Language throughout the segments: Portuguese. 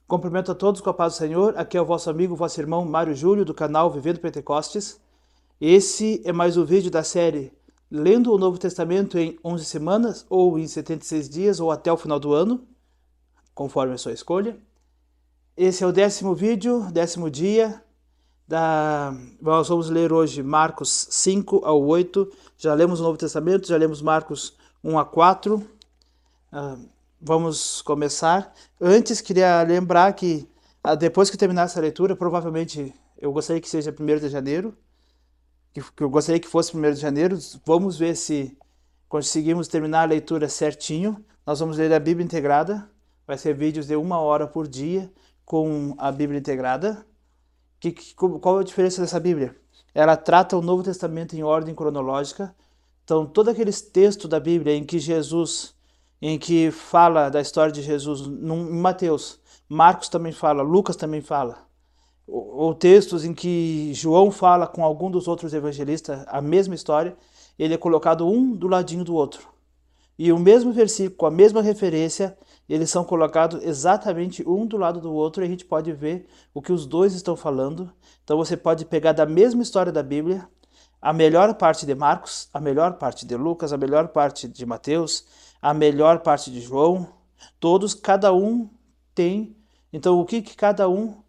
Cumprimento a todos com a paz do Senhor. Aqui é o vosso amigo, vosso irmão Mário Júlio, do canal Vivendo Pentecostes. Esse é mais um vídeo da série Lendo o Novo Testamento em 11 semanas, ou em 76 dias, ou até o final do ano, conforme a sua escolha. Esse é o 10º vídeo, 10º dia. Nós vamos ler hoje Marcos 5 ao 8. Já lemos o Novo Testamento, já lemos Marcos 1 a 4. Vamos começar. Antes, queria lembrar que depois que terminar essa leitura, provavelmente eu gostaria que seja 1º de janeiro, que eu gostaria que fosse 1º de janeiro. Vamos ver se conseguimos terminar a leitura certinho. Nós vamos ler a Bíblia integrada. Vai ser vídeos de 1 hora por dia com a Bíblia integrada. Qual é a diferença dessa Bíblia? Ela trata o Novo Testamento em ordem cronológica. Então, todos aqueles textos da Bíblia em que fala da história de Jesus, em Mateus, Marcos também fala, Lucas também fala, ou textos em que João fala com algum dos outros evangelistas a mesma história, ele é colocado um do ladinho do outro. E o mesmo versículo, com a mesma referência, eles são colocados exatamente um do lado do outro e a gente pode ver o que os dois estão falando. Então você pode pegar da mesma história da Bíblia, a melhor parte de Marcos, a melhor parte de Lucas, a melhor parte de Mateus, a melhor parte de João, todos, cada um tem. Então,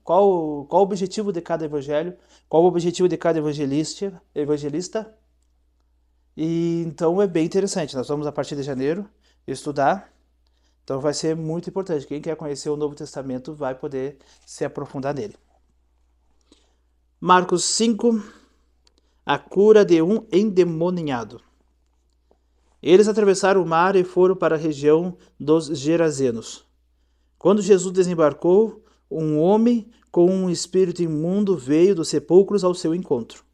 qual o objetivo de cada evangelho, qual o objetivo de cada evangelista. E então é bem interessante. Nós vamos, a partir de janeiro, estudar. Então vai ser muito importante. Quem quer conhecer o Novo Testamento vai poder se aprofundar nele. Marcos 5, a cura de um endemoniado. Eles atravessaram o mar e foram para a região dos Gerazenos. Quando Jesus desembarcou, um homem com um espírito imundo veio dos sepulcros ao seu encontro.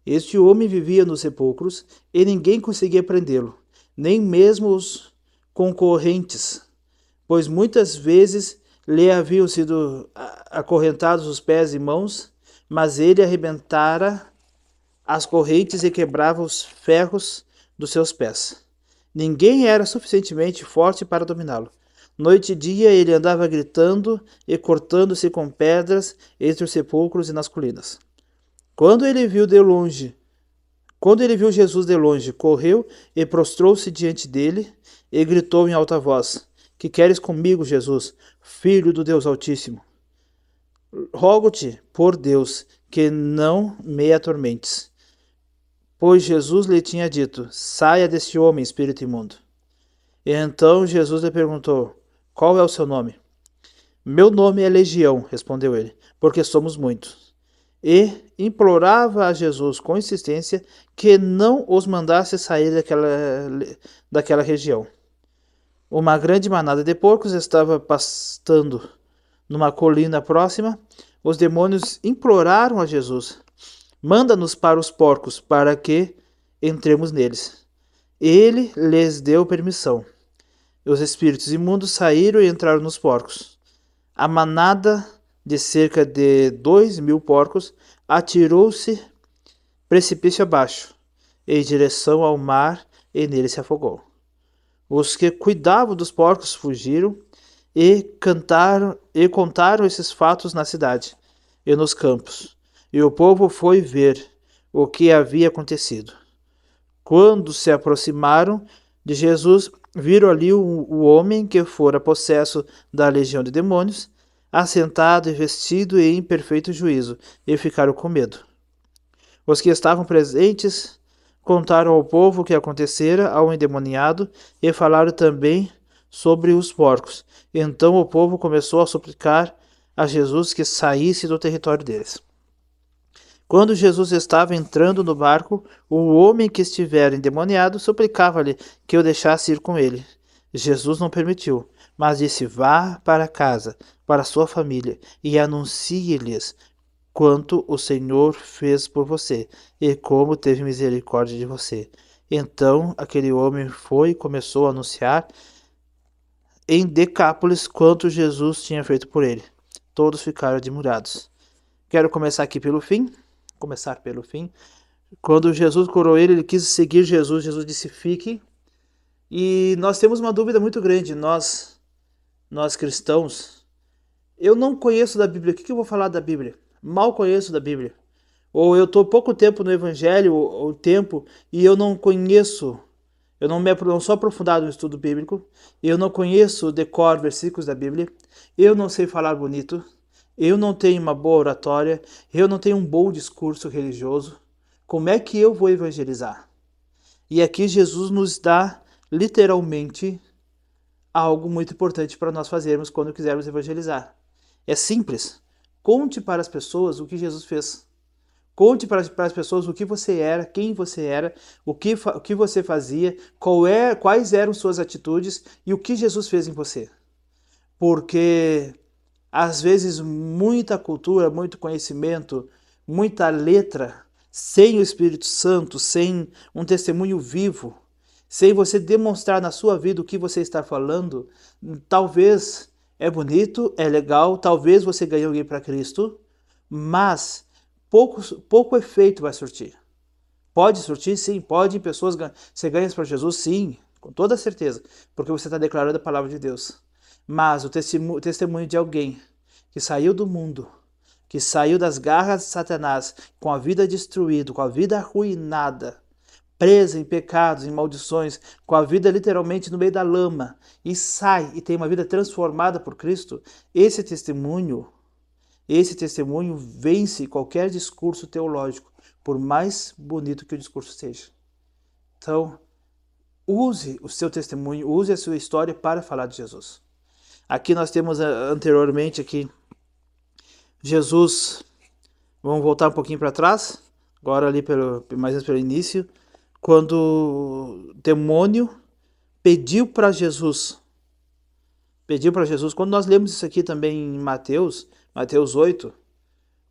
Este homem vivia nos sepulcros e ninguém conseguia prendê-lo, nem mesmo os concorrentes, pois muitas vezes lhe haviam sido acorrentados os pés e mãos, mas ele arrebentara as correntes e quebrava os ferros dos seus pés. Ninguém era suficientemente forte para dominá-lo. Noite e dia ele andava gritando e cortando-se com pedras entre os sepulcros e nas colinas. Quando ele viu Jesus de longe, correu e prostrou-se diante dele e gritou em alta voz: Que queres comigo, Jesus, filho do Deus Altíssimo? Rogo-te, por Deus, que não me atormentes. Pois Jesus lhe tinha dito: Saia deste homem, espírito imundo. E então Jesus lhe perguntou: Qual é o seu nome? Meu nome é Legião, respondeu ele, porque somos muitos. E implorava a Jesus com insistência que não os mandasse sair daquela região. Uma grande manada de porcos estava pastando numa colina próxima. Os demônios imploraram a Jesus: Manda-nos para os porcos, para que entremos neles. Ele lhes deu permissão. Os espíritos imundos saíram e entraram nos porcos. A manada, de cerca de 2.000 porcos, atirou-se precipício abaixo, em direção ao mar, e nele se afogou. Os que cuidavam dos porcos fugiram e contaram esses fatos na cidade e nos campos. E o povo foi ver o que havia acontecido. Quando se aproximaram de Jesus, viram ali o homem que fora possesso da legião de demônios, assentado e vestido e em perfeito juízo, e ficaram com medo. Os que estavam presentes contaram ao povo o que acontecera ao endemoniado e falaram também sobre os porcos. Então o povo começou a suplicar a Jesus que saísse do território deles. Quando Jesus estava entrando no barco, o homem que estivera endemoniado suplicava-lhe que o deixasse ir com ele. Jesus não permitiu, mas disse: Vá para casa, para sua família, e anuncie-lhes quanto o Senhor fez por você, e como teve misericórdia de você. Então aquele homem foi e começou a anunciar em Decápolis quanto Jesus tinha feito por ele. Todos ficaram admirados. Quero começar pelo fim. Quando Jesus curou ele quis seguir Jesus. Jesus disse: Fique. E nós temos uma dúvida muito grande, nós cristãos, Eu não conheço da Bíblia, o que que eu vou falar da Bíblia? Mal conheço da Bíblia. Ou eu estou pouco tempo no Evangelho, ou tempo, e eu não conheço, não sou aprofundado no estudo bíblico, eu não conheço decor versículos da Bíblia, eu não sei falar bonito, eu não tenho uma boa oratória, eu não tenho um bom discurso religioso. Como é que eu vou evangelizar? E aqui Jesus nos dá literalmente algo muito importante para nós fazermos quando quisermos evangelizar. É simples. Conte para as pessoas o que Jesus fez. Conte para as pessoas o que você era, quem você era, o que você fazia, quais eram suas atitudes e o que Jesus fez em você. Porque às vezes muita cultura, muito conhecimento, muita letra, sem o Espírito Santo, sem um testemunho vivo, sem você demonstrar na sua vida o que você está falando, talvez é bonito, é legal, talvez você ganhe alguém para Cristo, mas pouco efeito vai surtir. Pode surtir, sim, pode pessoas ser ganhas para Jesus, sim, com toda certeza, porque você está declarando a palavra de Deus. Mas o testemunho de alguém que saiu do mundo, que saiu das garras de Satanás, com a vida destruída, com a vida arruinada, presa em pecados, em maldições, com a vida literalmente no meio da lama, e sai e tem uma vida transformada por Cristo, esse testemunho vence qualquer discurso teológico, por mais bonito que o discurso seja. Então, use o seu testemunho, use a sua história para falar de Jesus. Aqui nós temos anteriormente aqui Jesus, vamos voltar um pouquinho para trás, agora ali mais pelo início, quando o demônio pediu para Jesus, quando nós lemos isso aqui também em Mateus 8,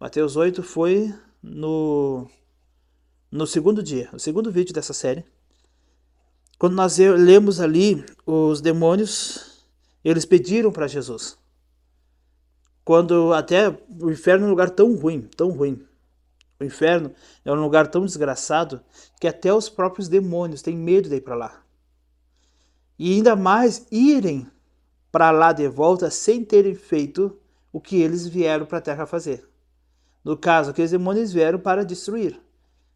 Mateus 8 foi no segundo dia, o segundo vídeo dessa série. Quando nós lemos ali, os demônios, eles pediram para Jesus. Quando até o inferno é um lugar tão ruim, tão ruim. O inferno é um lugar tão desgraçado que até os próprios demônios têm medo de ir para lá. E ainda mais irem para lá de volta sem terem feito o que eles vieram para a terra fazer. No caso, aqueles demônios vieram para destruir.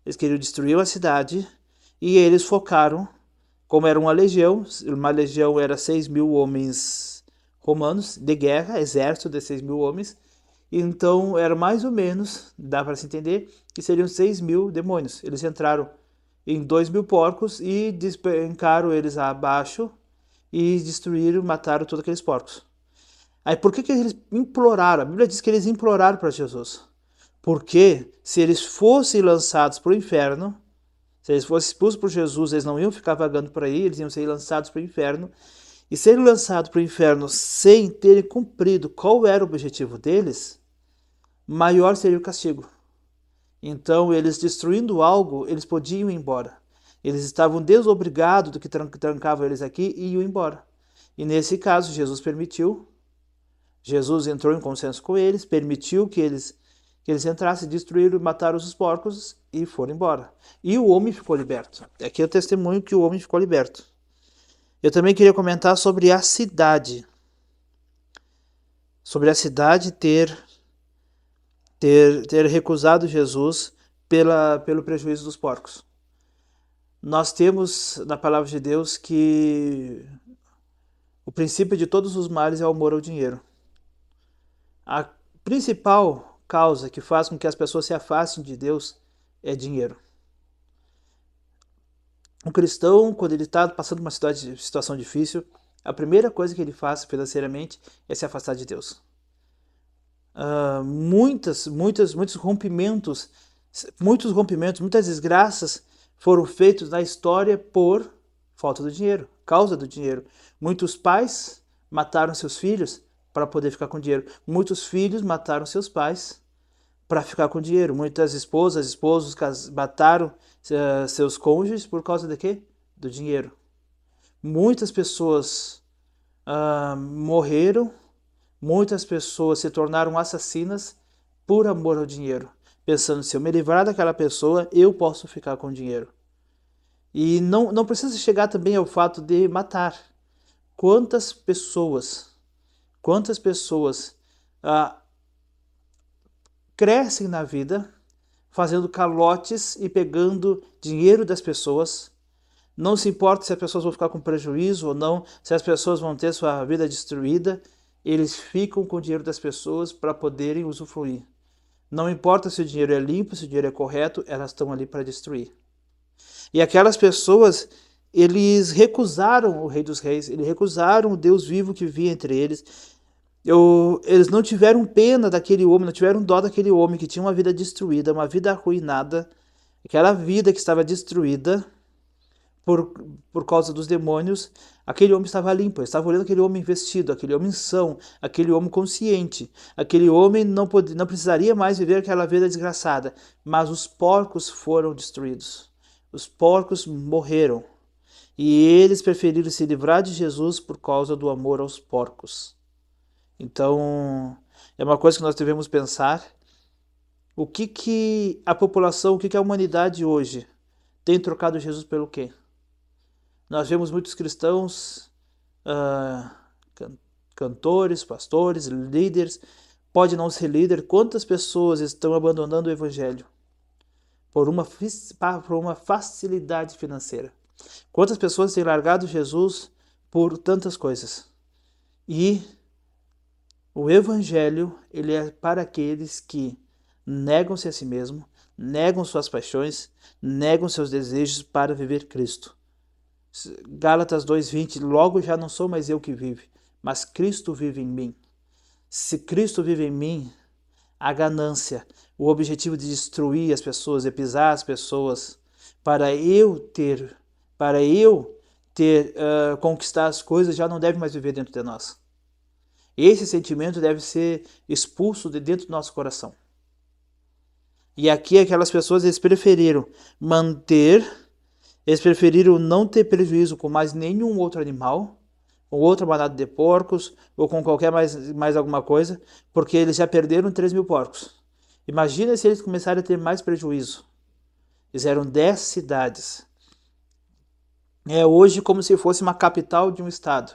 Eles queriam destruir a cidade e eles focaram, como era uma legião era 6.000 homens romanos de guerra, exército de 6.000 homens, então era mais ou menos, dá para se entender, que seriam 6.000 demônios. Eles entraram em 2.000 porcos e despencaram eles abaixo e destruíram, mataram todos aqueles porcos. Aí por que eles imploraram? A Bíblia diz que eles imploraram para Jesus. Porque se eles fossem lançados para o inferno, se eles fossem expulsos por Jesus, eles não iam ficar vagando por aí, eles iam ser lançados para o inferno. E serem lançados para o inferno sem terem cumprido qual era o objetivo deles, maior seria o castigo. Então, eles destruindo algo, eles podiam ir embora. Eles estavam desobrigados do que trancava eles aqui e iam embora. E nesse caso, Jesus permitiu. Jesus entrou em consenso com eles, permitiu que eles entrassem, destruíram, mataram os porcos e foram embora. E o homem ficou liberto. Aqui é o testemunho que o homem ficou liberto. Eu também queria comentar sobre a cidade. Sobre a cidade ter recusado Jesus pelo prejuízo dos porcos. Nós temos na palavra de Deus que o princípio de todos os males é o amor ao dinheiro. A principal causa que faz com que as pessoas se afastem de Deus é dinheiro. Um cristão, quando ele está passando uma situação difícil, a primeira coisa que ele faz financeiramente é se afastar de Deus. Muitos rompimentos, muitas desgraças foram feitos na história por falta do dinheiro, causa do dinheiro. Muitos pais mataram seus filhos para poder ficar com dinheiro. Muitos filhos mataram seus pais para ficar com dinheiro. Muitas esposos mataram seus cônjuges por causa de quê? Do dinheiro. Muitas pessoas morreram, muitas pessoas se tornaram assassinas por amor ao dinheiro, pensando, se eu me livrar daquela pessoa, eu posso ficar com dinheiro. E não precisa chegar também ao fato de matar. Quantas pessoas ah, crescem na vida, fazendo calotes e pegando dinheiro das pessoas. Não se importa se as pessoas vão ficar com prejuízo ou não, se as pessoas vão ter sua vida destruída, eles ficam com o dinheiro das pessoas para poderem usufruir. Não importa se o dinheiro é limpo, se o dinheiro é correto, elas estão ali para destruir. E aquelas pessoas, eles recusaram o Rei dos Reis, eles recusaram o Deus vivo que vivia entre eles. Eles não tiveram pena daquele homem, não tiveram dó daquele homem que tinha uma vida destruída, uma vida arruinada, aquela vida que estava destruída por causa dos demônios. Aquele homem estava limpo, estava olhando aquele homem vestido, aquele homem são, aquele homem consciente. Aquele homem não precisaria mais viver aquela vida desgraçada, mas os porcos foram destruídos. Os porcos morreram. E eles preferiram se livrar de Jesus por causa do amor aos porcos. Então, é uma coisa que nós devemos pensar. O que a população, o que a humanidade hoje tem trocado Jesus pelo quê? Nós vemos muitos cristãos, cantores, pastores, líderes. Pode não ser líder. Quantas pessoas estão abandonando o evangelho por uma facilidade financeira? Quantas pessoas têm largado Jesus por tantas coisas? E o evangelho, ele é para aqueles que negam-se a si mesmo, negam suas paixões, negam seus desejos para viver Cristo. Gálatas 2:20, logo já não sou mais eu que vive, mas Cristo vive em mim. Se Cristo vive em mim, a ganância, o objetivo de destruir as pessoas, de pisar as pessoas, para eu conquistar as coisas, já não deve mais viver dentro de nós. Esse sentimento deve ser expulso de dentro do nosso coração. E aqui aquelas pessoas, eles preferiram não ter prejuízo com mais nenhum outro animal, com outra manada de porcos, ou com qualquer mais alguma coisa, porque eles já perderam 3.000 porcos. Imagina se eles começarem a ter mais prejuízo. Fizeram 10 cidades. É hoje como se fosse uma capital de um estado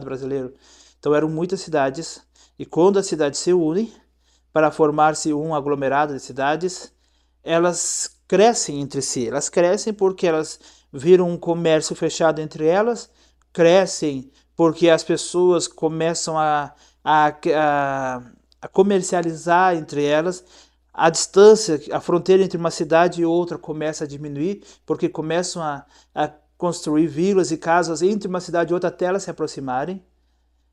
brasileiro. Então eram muitas cidades, e quando as cidades se unem para formar-se um aglomerado de cidades, elas crescem entre si. Elas crescem porque elas viram um comércio fechado entre elas, crescem porque as pessoas começam a comercializar entre elas. A distância, a fronteira entre uma cidade e outra começa a diminuir, porque começam a construir vilas e casas entre uma cidade e outra até elas se aproximarem.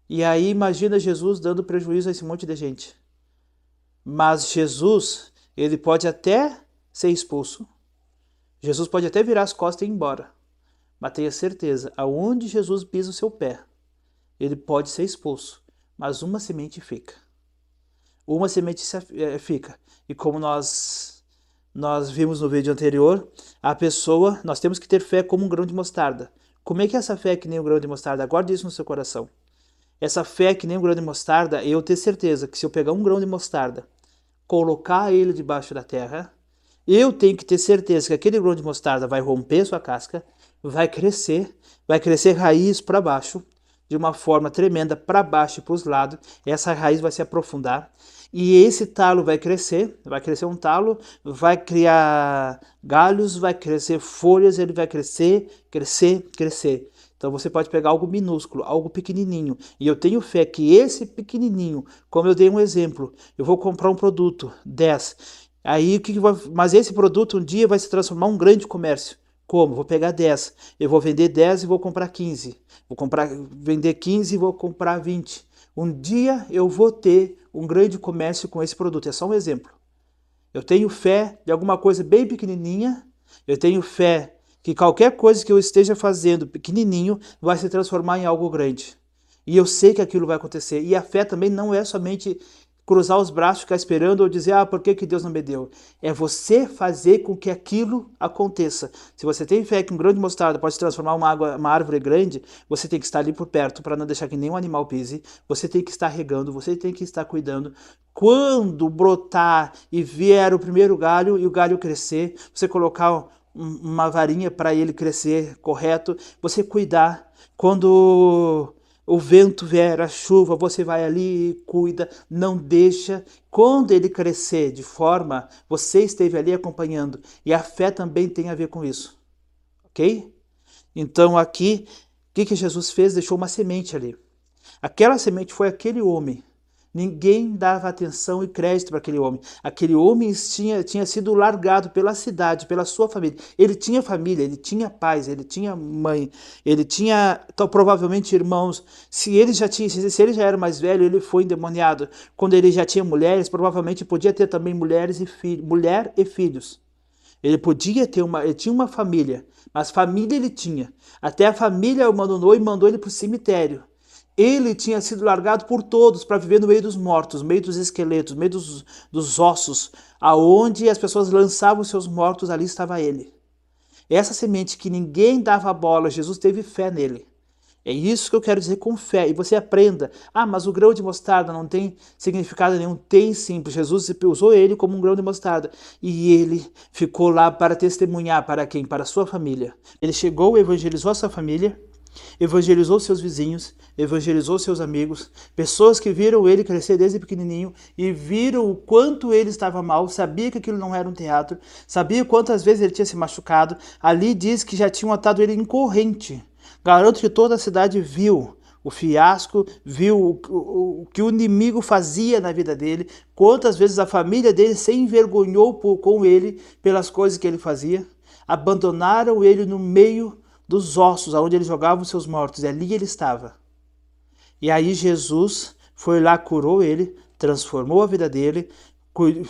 E aí imagina Jesus dando prejuízo a esse monte de gente. Mas Jesus, ele pode até ser expulso. Jesus pode até virar as costas e ir embora. Mas tenha certeza, aonde Jesus pisa o seu pé, ele pode ser expulso. Mas uma semente fica. Uma semente fica. E como nós vimos no vídeo anterior, nós temos que ter fé como um grão de mostarda. Como é que essa fé é que nem um grão de mostarda? Guarde isso no seu coração. Essa fé que nem um grão de mostarda, eu tenho certeza que se eu pegar um grão de mostarda, colocar ele debaixo da terra, eu tenho que ter certeza que aquele grão de mostarda vai romper sua casca, vai crescer raiz para baixo, de uma forma tremenda, para baixo e para os lados. Essa raiz vai se aprofundar e esse talo vai crescer um talo, vai criar galhos, vai crescer folhas, ele vai crescer. Então você pode pegar algo minúsculo, algo pequenininho, e eu tenho fé que esse pequenininho, como eu dei um exemplo, eu vou comprar um produto, 10, aí mas esse produto um dia vai se transformar em um grande comércio. Como? Vou pegar 10, eu vou vender 10 e vou comprar 15, vender 15 e vou comprar 20. Um dia eu vou ter um grande comércio com esse produto, é só um exemplo. Eu tenho fé de alguma coisa bem pequenininha, eu tenho fé que qualquer coisa que eu esteja fazendo pequenininho vai se transformar em algo grande. E eu sei que aquilo vai acontecer. E a fé também não é somente cruzar os braços, ficar esperando ou dizer, por que Deus não me deu? É você fazer com que aquilo aconteça. Se você tem fé que um grão de mostarda pode se transformar em uma árvore grande, você tem que estar ali por perto para não deixar que nenhum animal pise. Você tem que estar regando, você tem que estar cuidando. Quando brotar e vier o primeiro galho e o galho crescer, você colocar uma varinha para ele crescer correto, você cuidar. Quando o vento vier, a chuva, você vai ali e cuida, não deixa. Quando ele crescer de forma, você esteve ali acompanhando. E a fé também tem a ver com isso, ok? Então aqui, o que Jesus fez? Deixou uma semente ali. Aquela semente foi aquele homem. Ninguém dava atenção e crédito para aquele homem. Aquele homem tinha sido largado pela cidade, pela sua família. Ele tinha família, ele tinha pais, ele tinha mãe, ele tinha então, provavelmente irmãos. Se ele já era mais velho, ele foi endemoniado. Quando ele já tinha mulheres, provavelmente podia ter também mulher e filhos. Ele tinha uma família, mas família ele tinha. Até a família o abandonou e mandou ele para o cemitério. Ele tinha sido largado por todos para viver no meio dos mortos, no meio dos esqueletos, no meio dos ossos, aonde as pessoas lançavam seus mortos, ali estava ele. Essa semente que ninguém dava bola, Jesus teve fé nele. É isso que eu quero dizer com fé. E você aprenda. Ah, mas o grão de mostarda não tem significado nenhum. Tem sim. Jesus usou ele como um grão de mostarda. E ele ficou lá para testemunhar para quem? Para a sua família. Ele chegou, evangelizou a sua família, evangelizou seus vizinhos, evangelizou seus amigos, pessoas que viram ele crescer desde pequenininho e viram o quanto ele estava mal, sabia que aquilo não era um teatro, sabia quantas vezes ele tinha se machucado. Ali diz que já tinham atado ele em corrente. Garanto que toda a cidade viu o fiasco, viu o que o inimigo fazia na vida dele, quantas vezes a família dele se envergonhou com ele pelas coisas que ele fazia, abandonaram ele no meio dos ossos, aonde ele jogava os seus mortos, e ali ele estava. E aí Jesus foi lá, curou ele, transformou a vida dele,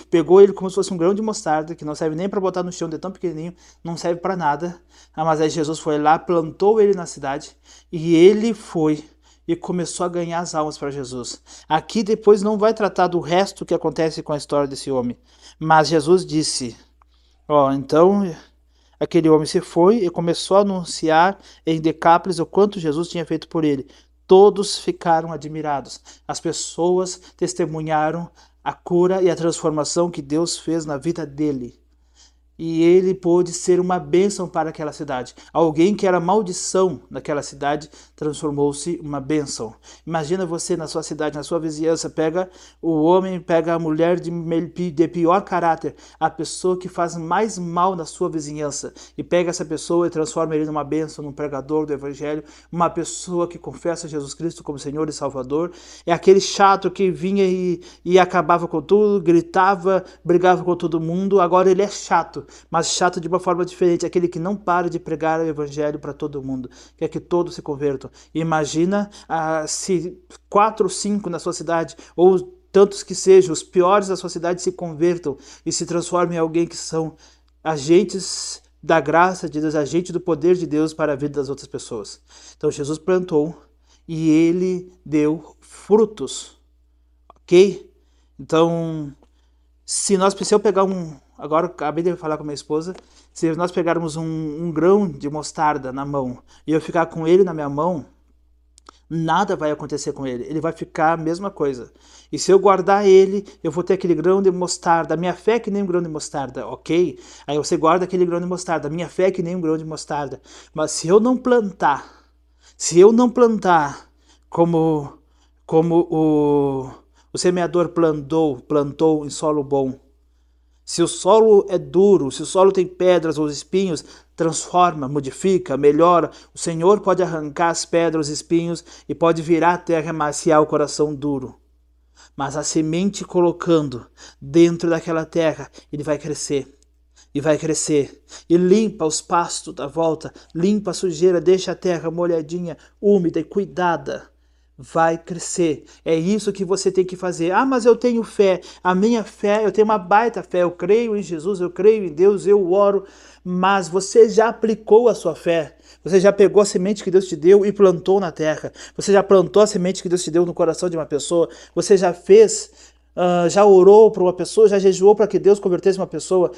pegou ele como se fosse um grão de mostarda, que não serve nem para botar no chão, de tão pequenininho, não serve para nada. Mas aí Jesus foi lá, plantou ele na cidade, e ele foi e começou a ganhar as almas para Jesus. Aqui depois não vai tratar do resto que acontece com a história desse homem, mas Jesus disse, então aquele homem se foi e começou a anunciar em Decápolis o quanto Jesus tinha feito por ele. Todos ficaram admirados. As pessoas testemunharam a cura e a transformação que Deus fez na vida dele. E ele pôde ser uma bênção para aquela cidade. Alguém que era maldição naquela cidade transformou-se uma bênção. Imagina você na sua cidade, na sua vizinhança, pega o homem, pega a mulher de pior caráter, a pessoa que faz mais mal na sua vizinhança, e pega essa pessoa e transforma ele numa bênção, num pregador do evangelho, uma pessoa que confessa Jesus Cristo como Senhor e Salvador. É aquele chato que vinha e acabava com tudo, gritava, brigava com todo mundo. Agora ele é chato, mas chato de uma forma diferente, aquele que não para de pregar o evangelho para todo mundo, quer que todos se convertam. Imagina se 4 ou 5 na sua cidade, ou tantos que sejam, os piores da sua cidade se convertam e se transformem em alguém que são agentes da graça de Deus, agentes do poder de Deus para a vida das outras pessoas. Então Jesus plantou e ele deu frutos, ok? Então, se eu pegar agora acabei de falar com minha esposa, se nós pegarmos um grão de mostarda na mão e eu ficar com ele na minha mão, nada vai acontecer com ele, ele vai ficar a mesma coisa. E se eu guardar ele, eu vou ter aquele grão de mostarda, a minha fé é que nem um grão de mostarda, ok? Aí você guarda aquele grão de mostarda, a minha fé é que nem um grão de mostarda. Mas se eu não plantar como o semeador plantou em solo bom, se o solo é duro, se o solo tem pedras ou espinhos, transforma, modifica, melhora. O Senhor pode arrancar as pedras, os espinhos e pode virar a terra e amaciar o coração duro. Mas a semente colocando dentro daquela terra, ele vai crescer. E vai crescer. E limpa os pastos da volta, limpa a sujeira, deixa a terra molhadinha, úmida e cuidada. Vai crescer. É isso que você tem que fazer. Ah, mas eu tenho fé. A minha fé, eu tenho uma baita fé. Eu creio em Jesus, eu creio em Deus, eu oro. Mas você já aplicou a sua fé. Você já pegou a semente que Deus te deu e plantou na terra. Você já plantou a semente que Deus te deu no coração de uma pessoa. Você já fez... já orou para uma pessoa, já jejuou para que Deus convertesse uma pessoa,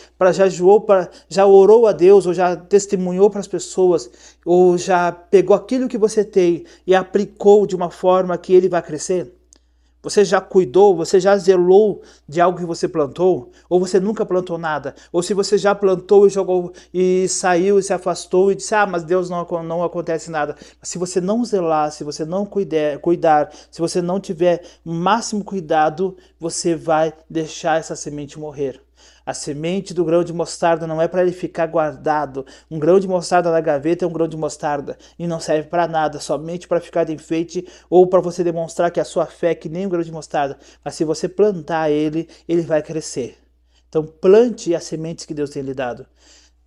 já orou a Deus, ou já testemunhou para as pessoas, ou já pegou aquilo que você tem e aplicou de uma forma que ele vai crescer? Você já cuidou? Você já zelou de algo que você plantou? Ou você nunca plantou nada? Ou se você já plantou e jogou e saiu e se afastou e disse, mas Deus não acontece nada. Se você não zelar, se você não cuidar, se você não tiver o máximo cuidado, você vai deixar essa semente morrer. A semente do grão de mostarda não é para ele ficar guardado. Um grão de mostarda na gaveta é um grão de mostarda e não serve para nada, somente para ficar de enfeite ou para você demonstrar que a sua fé é que nem um grão de mostarda. Mas se você plantar ele, ele vai crescer. Então plante as sementes que Deus tem lhe dado.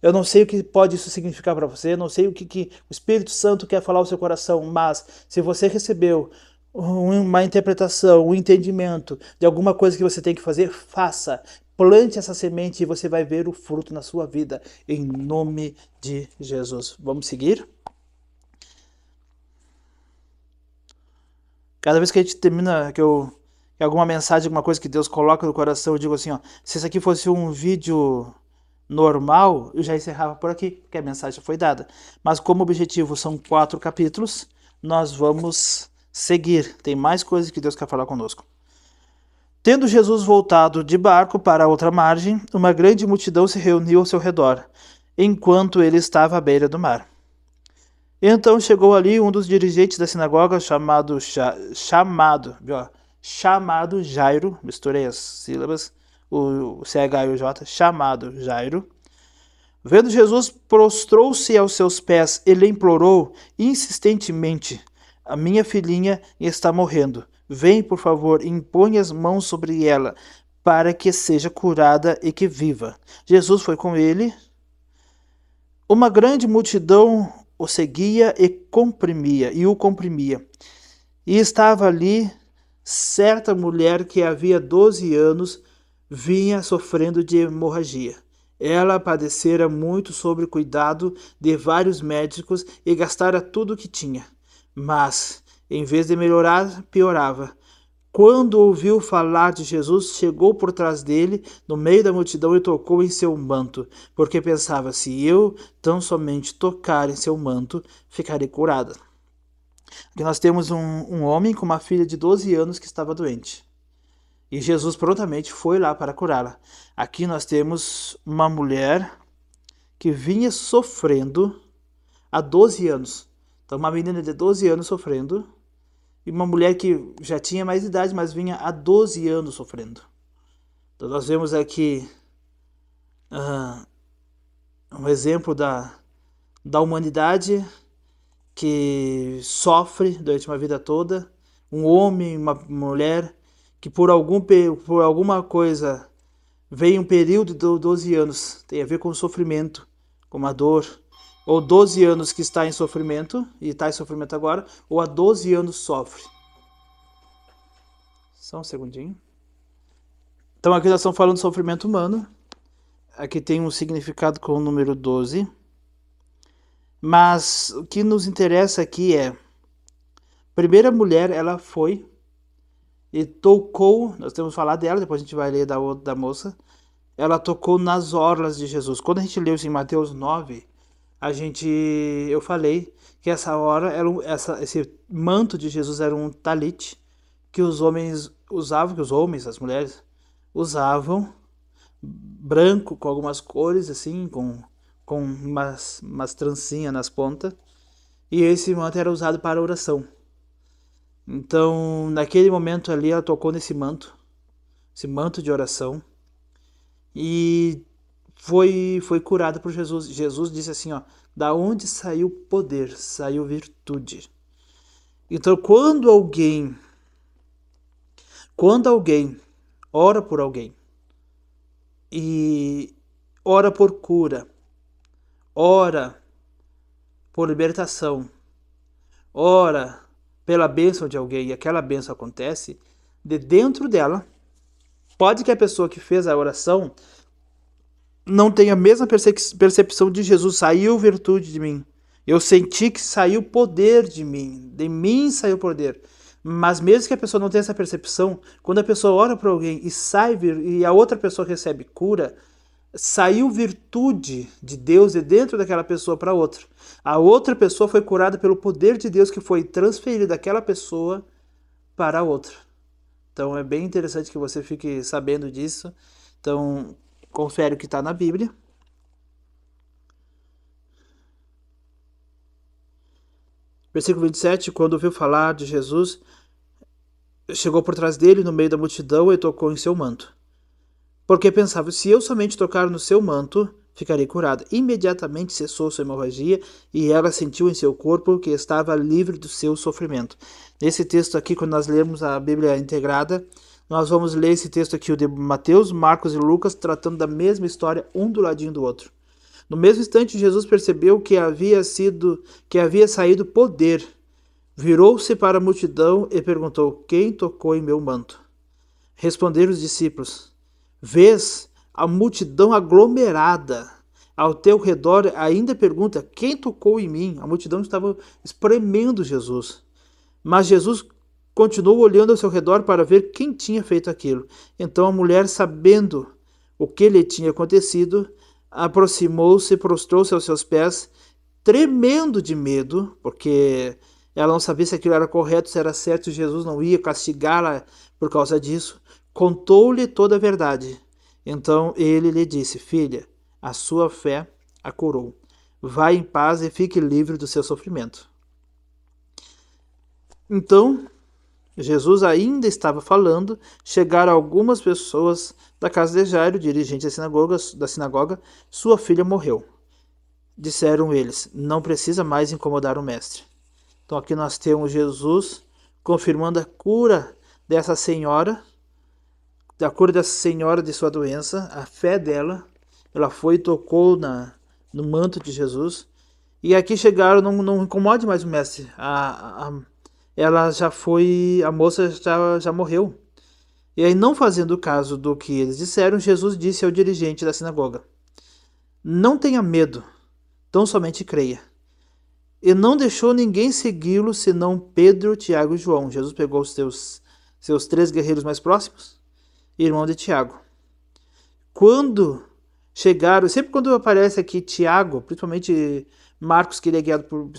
Eu não sei o que pode isso significar para você, eu não sei o que o Espírito Santo quer falar ao seu coração, mas se você recebeu uma interpretação, um entendimento de alguma coisa que você tem que fazer, faça. Plante essa semente e você vai ver o fruto na sua vida, em nome de Jesus. Vamos seguir? Cada vez que a gente termina, que alguma mensagem, alguma coisa que Deus coloca no coração, eu digo assim, se isso aqui fosse um vídeo normal, eu já encerrava por aqui, porque a mensagem foi dada. Mas como o objetivo são 4 capítulos, nós vamos seguir. Tem mais coisas que Deus quer falar conosco. Tendo Jesus voltado de barco para a outra margem, uma grande multidão se reuniu ao seu redor, enquanto ele estava à beira do mar. Então chegou ali um dos dirigentes da sinagoga chamado Jairo, misturei as sílabas, o CH e o J, chamado Jairo. Vendo Jesus, prostrou-se aos seus pés e lhe implorou insistentemente: a minha filhinha está morrendo. Vem, por favor, e impõe as mãos sobre ela, para que seja curada e que viva. Jesus foi com ele. Uma grande multidão o seguia e o comprimia. E estava ali certa mulher que havia 12 anos vinha sofrendo de hemorragia. Ela padecera muito sob o cuidado de vários médicos e gastara tudo o que tinha. Mas, em vez de melhorar, piorava. Quando ouviu falar de Jesus, chegou por trás dele, no meio da multidão, e tocou em seu manto, porque pensava, se eu tão somente tocar em seu manto, ficarei curada. Aqui nós temos um homem com uma filha de 12 anos que estava doente. E Jesus prontamente foi lá para curá-la. Aqui nós temos uma mulher que vinha sofrendo há 12 anos. Então, uma menina de 12 anos sofrendo, e uma mulher que já tinha mais idade, mas vinha há 12 anos sofrendo. Então, nós vemos aqui um exemplo da humanidade que sofre durante uma vida toda. Um homem, uma mulher que por alguma coisa veio um período de 12 anos, tem a ver com o sofrimento, com a dor, ou 12 anos que está em sofrimento, e está em sofrimento agora, ou há 12 anos sofre. Só um segundinho. Então aqui nós estamos falando de sofrimento humano, aqui tem um significado com o número 12, mas o que nos interessa aqui é, primeira mulher, ela foi e tocou, nós temos que falar dela, depois a gente vai ler da moça, ela tocou nas orlas de Jesus. Quando a gente leu isso em Mateus 9, eu falei que essa hora, esse manto de Jesus era um talite que os homens usavam, as mulheres usavam, branco com algumas cores, assim, com umas trancinhas nas pontas, e esse manto era usado para oração. Então, naquele momento ali, ela tocou nesse manto, esse manto de oração, e foi curada por Jesus. Jesus disse assim, da onde saiu poder, saiu virtude. Então, quando alguém ora por alguém, e ora por cura, ora por libertação, ora pela bênção de alguém, e aquela bênção acontece, de dentro dela, pode que a pessoa que fez a oração não tenha a mesma percepção de Jesus, saiu virtude de mim, eu senti que saiu poder de mim saiu poder, mas mesmo que a pessoa não tenha essa percepção, quando a pessoa ora para alguém e a outra pessoa recebe cura, saiu virtude de Deus de dentro daquela pessoa para outra. A outra pessoa foi curada pelo poder de Deus que foi transferido daquela pessoa para a outra. Então é bem interessante que você fique sabendo disso. Então, confere o que está na Bíblia. Versículo 27, quando ouviu falar de Jesus, chegou por trás dele no meio da multidão e tocou em seu manto. Porque pensava, se eu somente tocar no seu manto, ficarei curada. Imediatamente cessou sua hemorragia e ela sentiu em seu corpo que estava livre do seu sofrimento. Nesse texto aqui, quando nós lermos a Bíblia integrada, nós vamos ler esse texto aqui, o de Mateus, Marcos e Lucas, tratando da mesma história, um do ladinho do outro. No mesmo instante, Jesus percebeu que havia saído poder. Virou-se para a multidão e perguntou: quem tocou em meu manto? Responderam os discípulos: vês a multidão aglomerada ao teu redor, ainda pergunta: quem tocou em mim? A multidão estava espremendo Jesus. Mas Jesus continuou olhando ao seu redor para ver quem tinha feito aquilo. Então a mulher, sabendo o que lhe tinha acontecido, aproximou-se e prostrou-se aos seus pés, tremendo de medo, porque ela não sabia se aquilo era correto, se era certo, se Jesus não ia castigá-la por causa disso. Contou-lhe toda a verdade. Então ele lhe disse: filha, a sua fé a curou. Vá em paz e fique livre do seu sofrimento. Então, Jesus ainda estava falando, chegaram algumas pessoas da casa de Jairo, dirigente da sinagoga, sua filha morreu. Disseram eles: não precisa mais incomodar o mestre. Então aqui nós temos Jesus confirmando a cura dessa senhora, de sua doença, a fé dela. Ela foi e tocou no manto de Jesus. E aqui chegaram, não incomode mais o mestre. Ela já foi, a moça já morreu. E aí, não fazendo caso do que eles disseram, Jesus disse ao dirigente da sinagoga: não tenha medo, tão somente creia. E não deixou ninguém segui-lo, senão Pedro, Tiago e João. Jesus pegou os seus 3 guerreiros mais próximos, irmão de Tiago. Quando chegaram, sempre quando aparece aqui Tiago, principalmente Marcos, que ele é guiado por...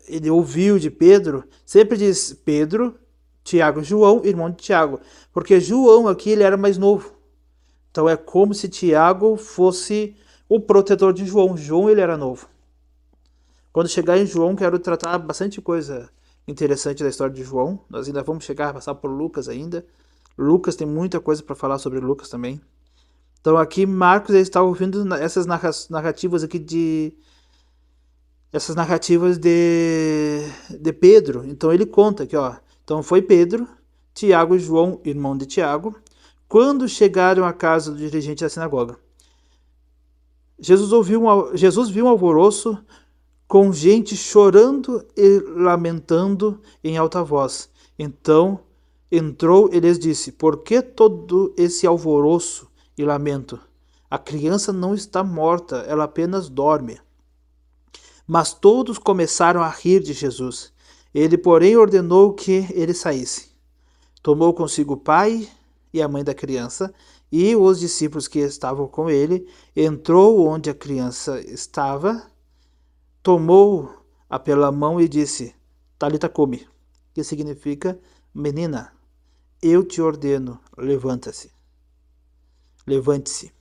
ele ouviu de Pedro, sempre diz Pedro, Tiago e João, irmão de Tiago. Porque João aqui ele era mais novo. Então é como se Tiago fosse o protetor de João. João ele era novo. Quando chegar em João, quero tratar bastante coisa interessante da história de João. Nós ainda vamos chegar a passar por Lucas ainda. Lucas tem muita coisa para falar sobre Lucas também. Então aqui Marcos está ouvindo essas narrativas aqui essas narrativas de Pedro. Então ele conta aqui, ó. Então foi Pedro, Tiago e João, irmão de Tiago, quando chegaram à casa do dirigente da sinagoga. Jesus viu um alvoroço com gente chorando e lamentando em alta voz. Então entrou e lhes disse: por que todo esse alvoroço e lamento? A criança não está morta, ela apenas dorme. Mas todos começaram a rir de Jesus. Ele, porém, ordenou que ele saísse. Tomou consigo o pai e a mãe da criança e os discípulos que estavam com ele, entrou onde a criança estava, tomou-a pela mão e disse: Talita cumi, que significa: menina, eu te ordeno, levanta-se. Levante-se.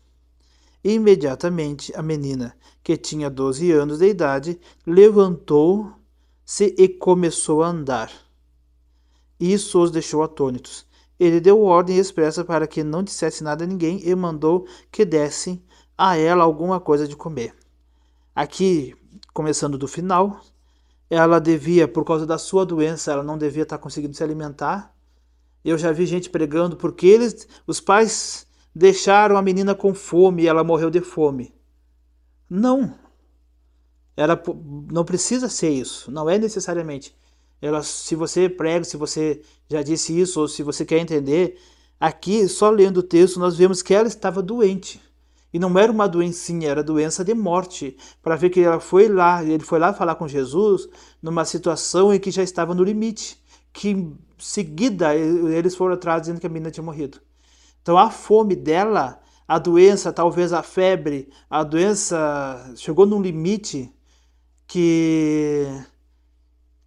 Imediatamente a menina, que tinha 12 anos de idade, levantou-se e começou a andar. Isso os deixou atônitos. Ele deu ordem expressa para que não dissesse nada a ninguém e mandou que dessem a ela alguma coisa de comer. Aqui, começando do final, ela devia, por causa da sua doença, ela não devia estar conseguindo se alimentar. Eu já vi gente pregando porque os pais deixaram a menina com fome e ela morreu de fome. Não. Não precisa ser isso. Não é necessariamente. Se você prega, se você já disse isso, ou se você quer entender, aqui, só lendo o texto, nós vemos que ela estava doente. E não era uma doencinha, era doença de morte. Para ver que ele foi lá falar com Jesus numa situação em que já estava no limite. Que em seguida eles foram atrás dizendo que a menina tinha morrido. Então a fome dela, a doença, talvez a febre, a doença chegou num limite que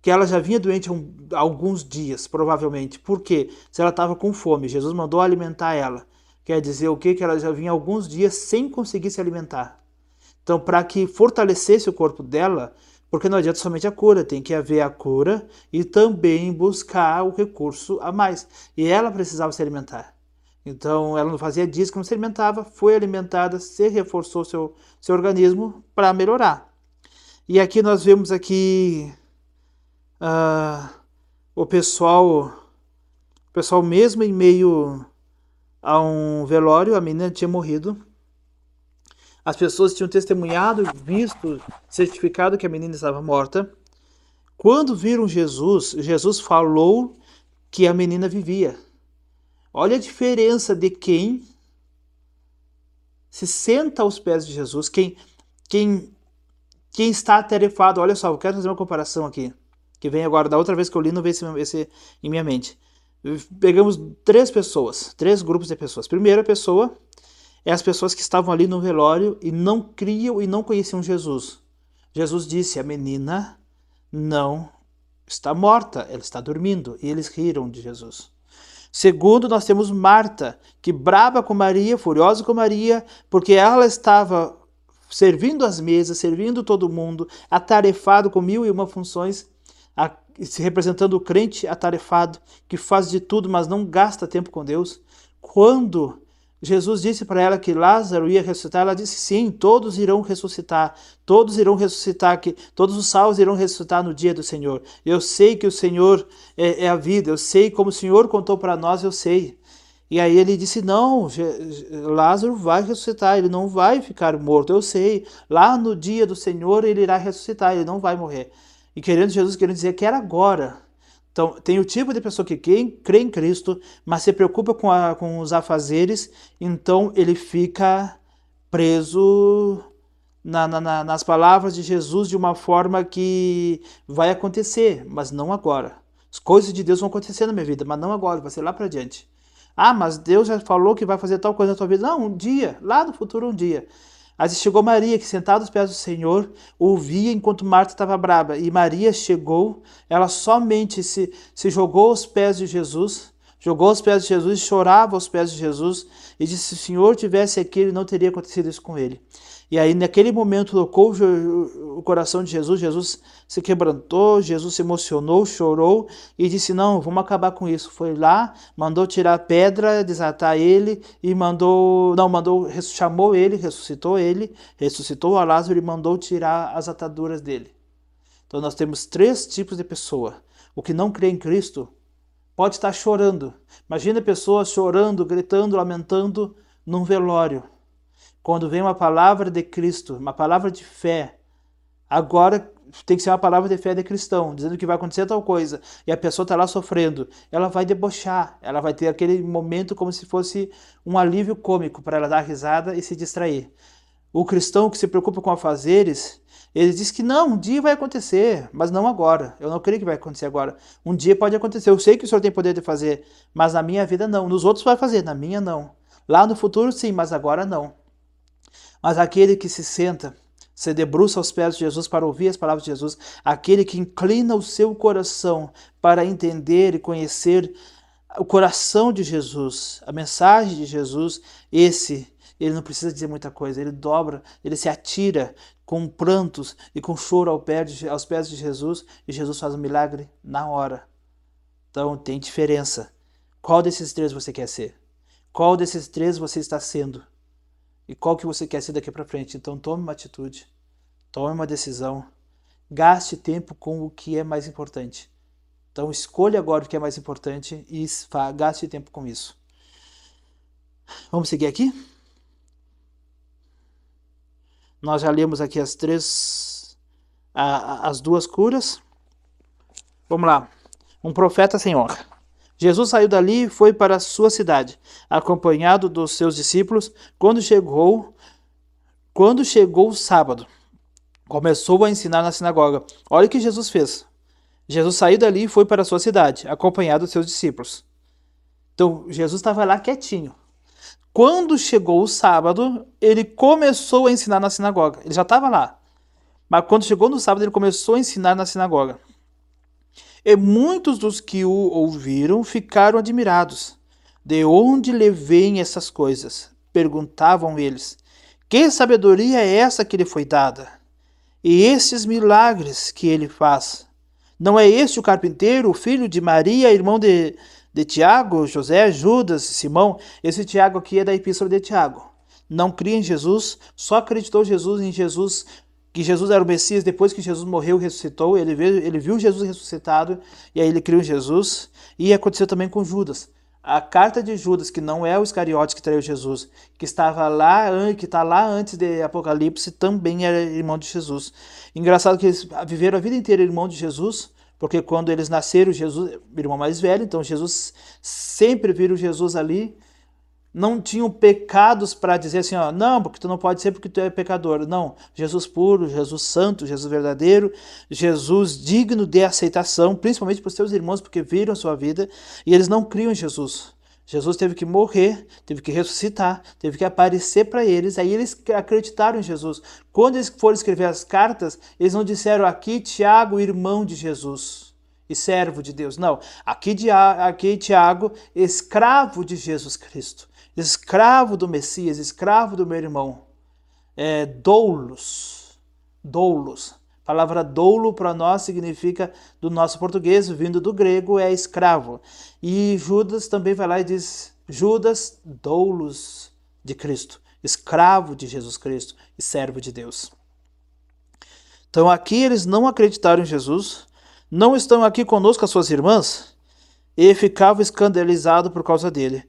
que ela já vinha doente há alguns dias, provavelmente. Por quê? Se ela estava com fome, Jesus mandou alimentar ela. Quer dizer o quê? Que ela já vinha alguns dias sem conseguir se alimentar. Então, para que fortalecesse o corpo dela, porque não adianta somente a cura, tem que haver a cura e também buscar o recurso a mais. E ela precisava se alimentar. Então, ela não fazia dias que não se alimentava, foi alimentada, se reforçou seu organismo para melhorar. E aqui nós vemos aqui o pessoal mesmo em meio a um velório, a menina tinha morrido. As pessoas tinham testemunhado, visto, certificado que a menina estava morta. Quando viram Jesus, Jesus falou que a menina vivia. Olha a diferença de quem se senta aos pés de Jesus, quem está atarefado. Olha só, eu quero fazer uma comparação aqui, que vem agora, da outra vez que eu li, não veio esse em minha mente. Pegamos três grupos de pessoas. Primeira pessoa é as pessoas que estavam ali no velório e não criam e não conheciam Jesus. Jesus disse, a menina não está morta, ela está dormindo. E eles riram de Jesus. Segundo, nós temos Marta, que brava com Maria, furiosa com Maria, porque ela estava servindo as mesas, servindo todo mundo, atarefado com 1001 funções, se representando o crente atarefado, que faz de tudo, mas não gasta tempo com Deus. Quando Jesus disse para ela que Lázaro ia ressuscitar, ela disse sim, todos irão ressuscitar, todos os salvos irão ressuscitar no dia do Senhor. Eu sei que o Senhor é a vida, eu sei como o Senhor contou para nós, eu sei. E aí ele disse, não, Lázaro vai ressuscitar, ele não vai ficar morto, eu sei. Lá no dia do Senhor ele irá ressuscitar, ele não vai morrer. E Jesus querendo dizer que era agora. Então, tem o tipo de pessoa que crê em Cristo, mas se preocupa com os afazeres, então ele fica preso nas palavras de Jesus de uma forma que vai acontecer, mas não agora. As coisas de Deus vão acontecer na minha vida, mas não agora, vai ser lá para adiante. Ah, mas Deus já falou que vai fazer tal coisa na tua vida. Não, um dia, lá no futuro um dia. Aí chegou Maria, que sentada aos pés do Senhor, ouvia enquanto Marta estava brava. E Maria chegou, ela somente se jogou aos pés de Jesus, e chorava aos pés de Jesus, e disse, se o Senhor tivesse aqui, não teria acontecido isso com ele. E aí, naquele momento, tocou o coração de Jesus, Jesus se quebrantou, Jesus se emocionou, chorou e disse, não, vamos acabar com isso. Foi lá, mandou tirar a pedra, desatar ele e chamou ele, ressuscitou a Lázaro e mandou tirar as ataduras dele. Então nós temos 3 tipos de pessoa. O que não crê em Cristo pode estar chorando. Imagina pessoas chorando, gritando, lamentando num velório. Quando vem uma palavra de Cristo, uma palavra de fé, agora tem que ser uma palavra de fé de cristão, dizendo que vai acontecer tal coisa, e a pessoa está lá sofrendo, ela vai debochar, ela vai ter aquele momento como se fosse um alívio cômico para ela dar risada e se distrair. O cristão que se preocupa com afazeres, ele diz que não, um dia vai acontecer, mas não agora. Eu não creio que vai acontecer agora. Um dia pode acontecer, eu sei que o Senhor tem poder de fazer, mas na minha vida não. Nos outros vai fazer, na minha não. Lá no futuro sim, mas agora não. Mas aquele que se senta, se debruça aos pés de Jesus para ouvir as palavras de Jesus, aquele que inclina o seu coração para entender e conhecer o coração de Jesus, a mensagem de Jesus, ele não precisa dizer muita coisa, ele dobra, ele se atira com prantos e com choro aos pés de Jesus, e Jesus faz um milagre na hora. Então tem diferença. Qual desses 3 você quer ser? Qual desses 3 você está sendo? E qual que você quer ser daqui para frente? Então tome uma atitude, tome uma decisão, gaste tempo com o que é mais importante. Então escolha agora o que é mais importante e gaste tempo com isso. Vamos seguir aqui? Nós já lemos aqui as 2 curas. Vamos lá. Um profeta sem honra. Jesus saiu dali e foi para a sua cidade, acompanhado dos seus discípulos. Quando chegou o sábado, começou a ensinar na sinagoga. Olha o que Jesus fez. Jesus saiu dali e foi para a sua cidade, acompanhado dos seus discípulos. Então, Jesus estava lá quietinho. Quando chegou o sábado, ele começou a ensinar na sinagoga. Ele já estava lá. Mas quando chegou no sábado, ele começou a ensinar na sinagoga. E muitos dos que o ouviram ficaram admirados. De onde lhe vêm essas coisas? Perguntavam eles. Que sabedoria é essa que lhe foi dada? E esses milagres que ele faz? Não é este o carpinteiro, o filho de Maria, irmão de Tiago, José, Judas, Simão? Esse Tiago aqui é da epístola de Tiago. Não cria em Jesus, só acreditou em Jesus, que Jesus era o Messias depois que Jesus morreu e ressuscitou. Ele viu Jesus ressuscitado e aí ele criou em Jesus. E aconteceu também com Judas. A carta de Judas, que não é o Iscariotes que traiu Jesus, que estava lá, que está lá antes de Apocalipse, também era irmão de Jesus. Engraçado que eles viveram a vida inteira irmão de Jesus, porque quando eles nasceram, Jesus, irmão mais velho, então Jesus sempre viram Jesus ali. Não tinham pecados para dizer assim, ó, não, porque tu não pode ser porque tu é pecador. Não, Jesus puro, Jesus santo, Jesus verdadeiro, Jesus digno de aceitação, principalmente para os seus irmãos, porque viram a sua vida e eles não criam em Jesus. Jesus teve que morrer, teve que ressuscitar, teve que aparecer para eles, aí eles acreditaram em Jesus. Quando eles foram escrever as cartas, eles não disseram aqui Tiago, irmão de Jesus e servo de Deus. Não, aqui Tiago, escravo de Jesus Cristo. Escravo do Messias, escravo do meu irmão. Doulos. Doulos. A palavra doulo para nós significa, do nosso português, vindo do grego, é escravo. E Judas também vai lá e diz, Judas, doulos de Cristo. Escravo de Jesus Cristo e servo de Deus. Então aqui eles não acreditaram em Jesus, não estão aqui conosco as suas irmãs, e ficavam escandalizados por causa dele.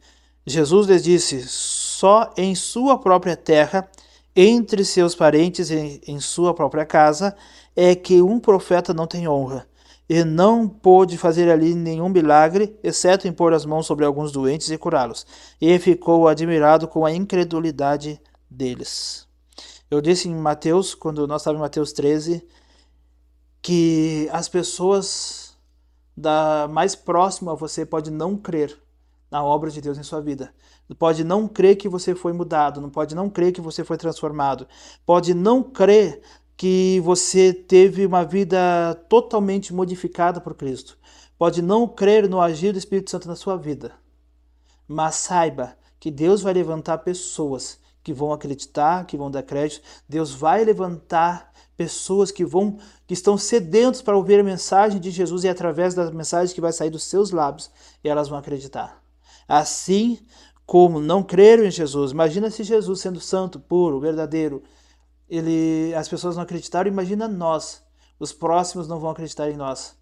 Jesus lhes disse, só em sua própria terra, entre seus parentes e em sua própria casa, é que um profeta não tem honra. E não pôde fazer ali nenhum milagre, exceto impor as mãos sobre alguns doentes e curá-los. E ficou admirado com a incredulidade deles. Eu disse em Mateus, quando nós estávamos em Mateus 13, que as pessoas mais próximas a você pode não crer na obra de Deus em sua vida. Pode não crer que você foi mudado, não pode não crer que você foi transformado, pode não crer que você teve uma vida totalmente modificada por Cristo, pode não crer no agir do Espírito Santo na sua vida, mas saiba que Deus vai levantar pessoas que vão acreditar, que vão dar crédito. Deus vai levantar pessoas que estão sedentos para ouvir a mensagem de Jesus e através da mensagem que vai sair dos seus lábios, elas vão acreditar. Assim como não creram em Jesus, imagina se Jesus sendo santo, puro, verdadeiro, as pessoas não acreditaram, imagina nós, os próximos não vão acreditar em nós.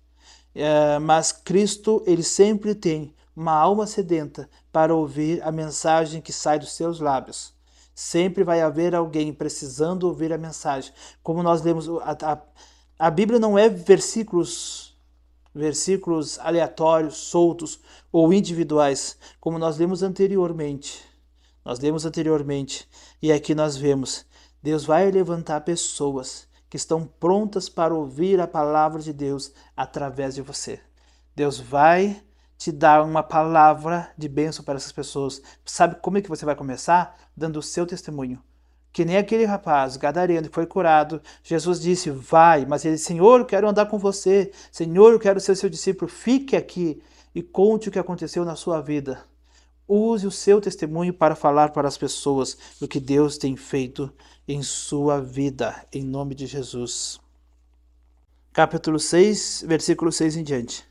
Mas Cristo, ele sempre tem uma alma sedenta para ouvir a mensagem que sai dos seus lábios. Sempre vai haver alguém precisando ouvir a mensagem. Como nós lemos, a Bíblia não é versículos aleatórios, soltos ou individuais, como nós lemos anteriormente. E aqui nós vemos, Deus vai levantar pessoas que estão prontas para ouvir a palavra de Deus através de você. Deus vai te dar uma palavra de bênção para essas pessoas. Sabe como é que você vai começar? Dando o seu testemunho. Que nem aquele rapaz gadareno que foi curado, Jesus disse, vai, mas ele disse, Senhor, eu quero andar com você, Senhor, eu quero ser seu discípulo, fique aqui e conte o que aconteceu na sua vida. Use o seu testemunho para falar para as pessoas o que Deus tem feito em sua vida, em nome de Jesus. Capítulo 6, versículo 6 em diante.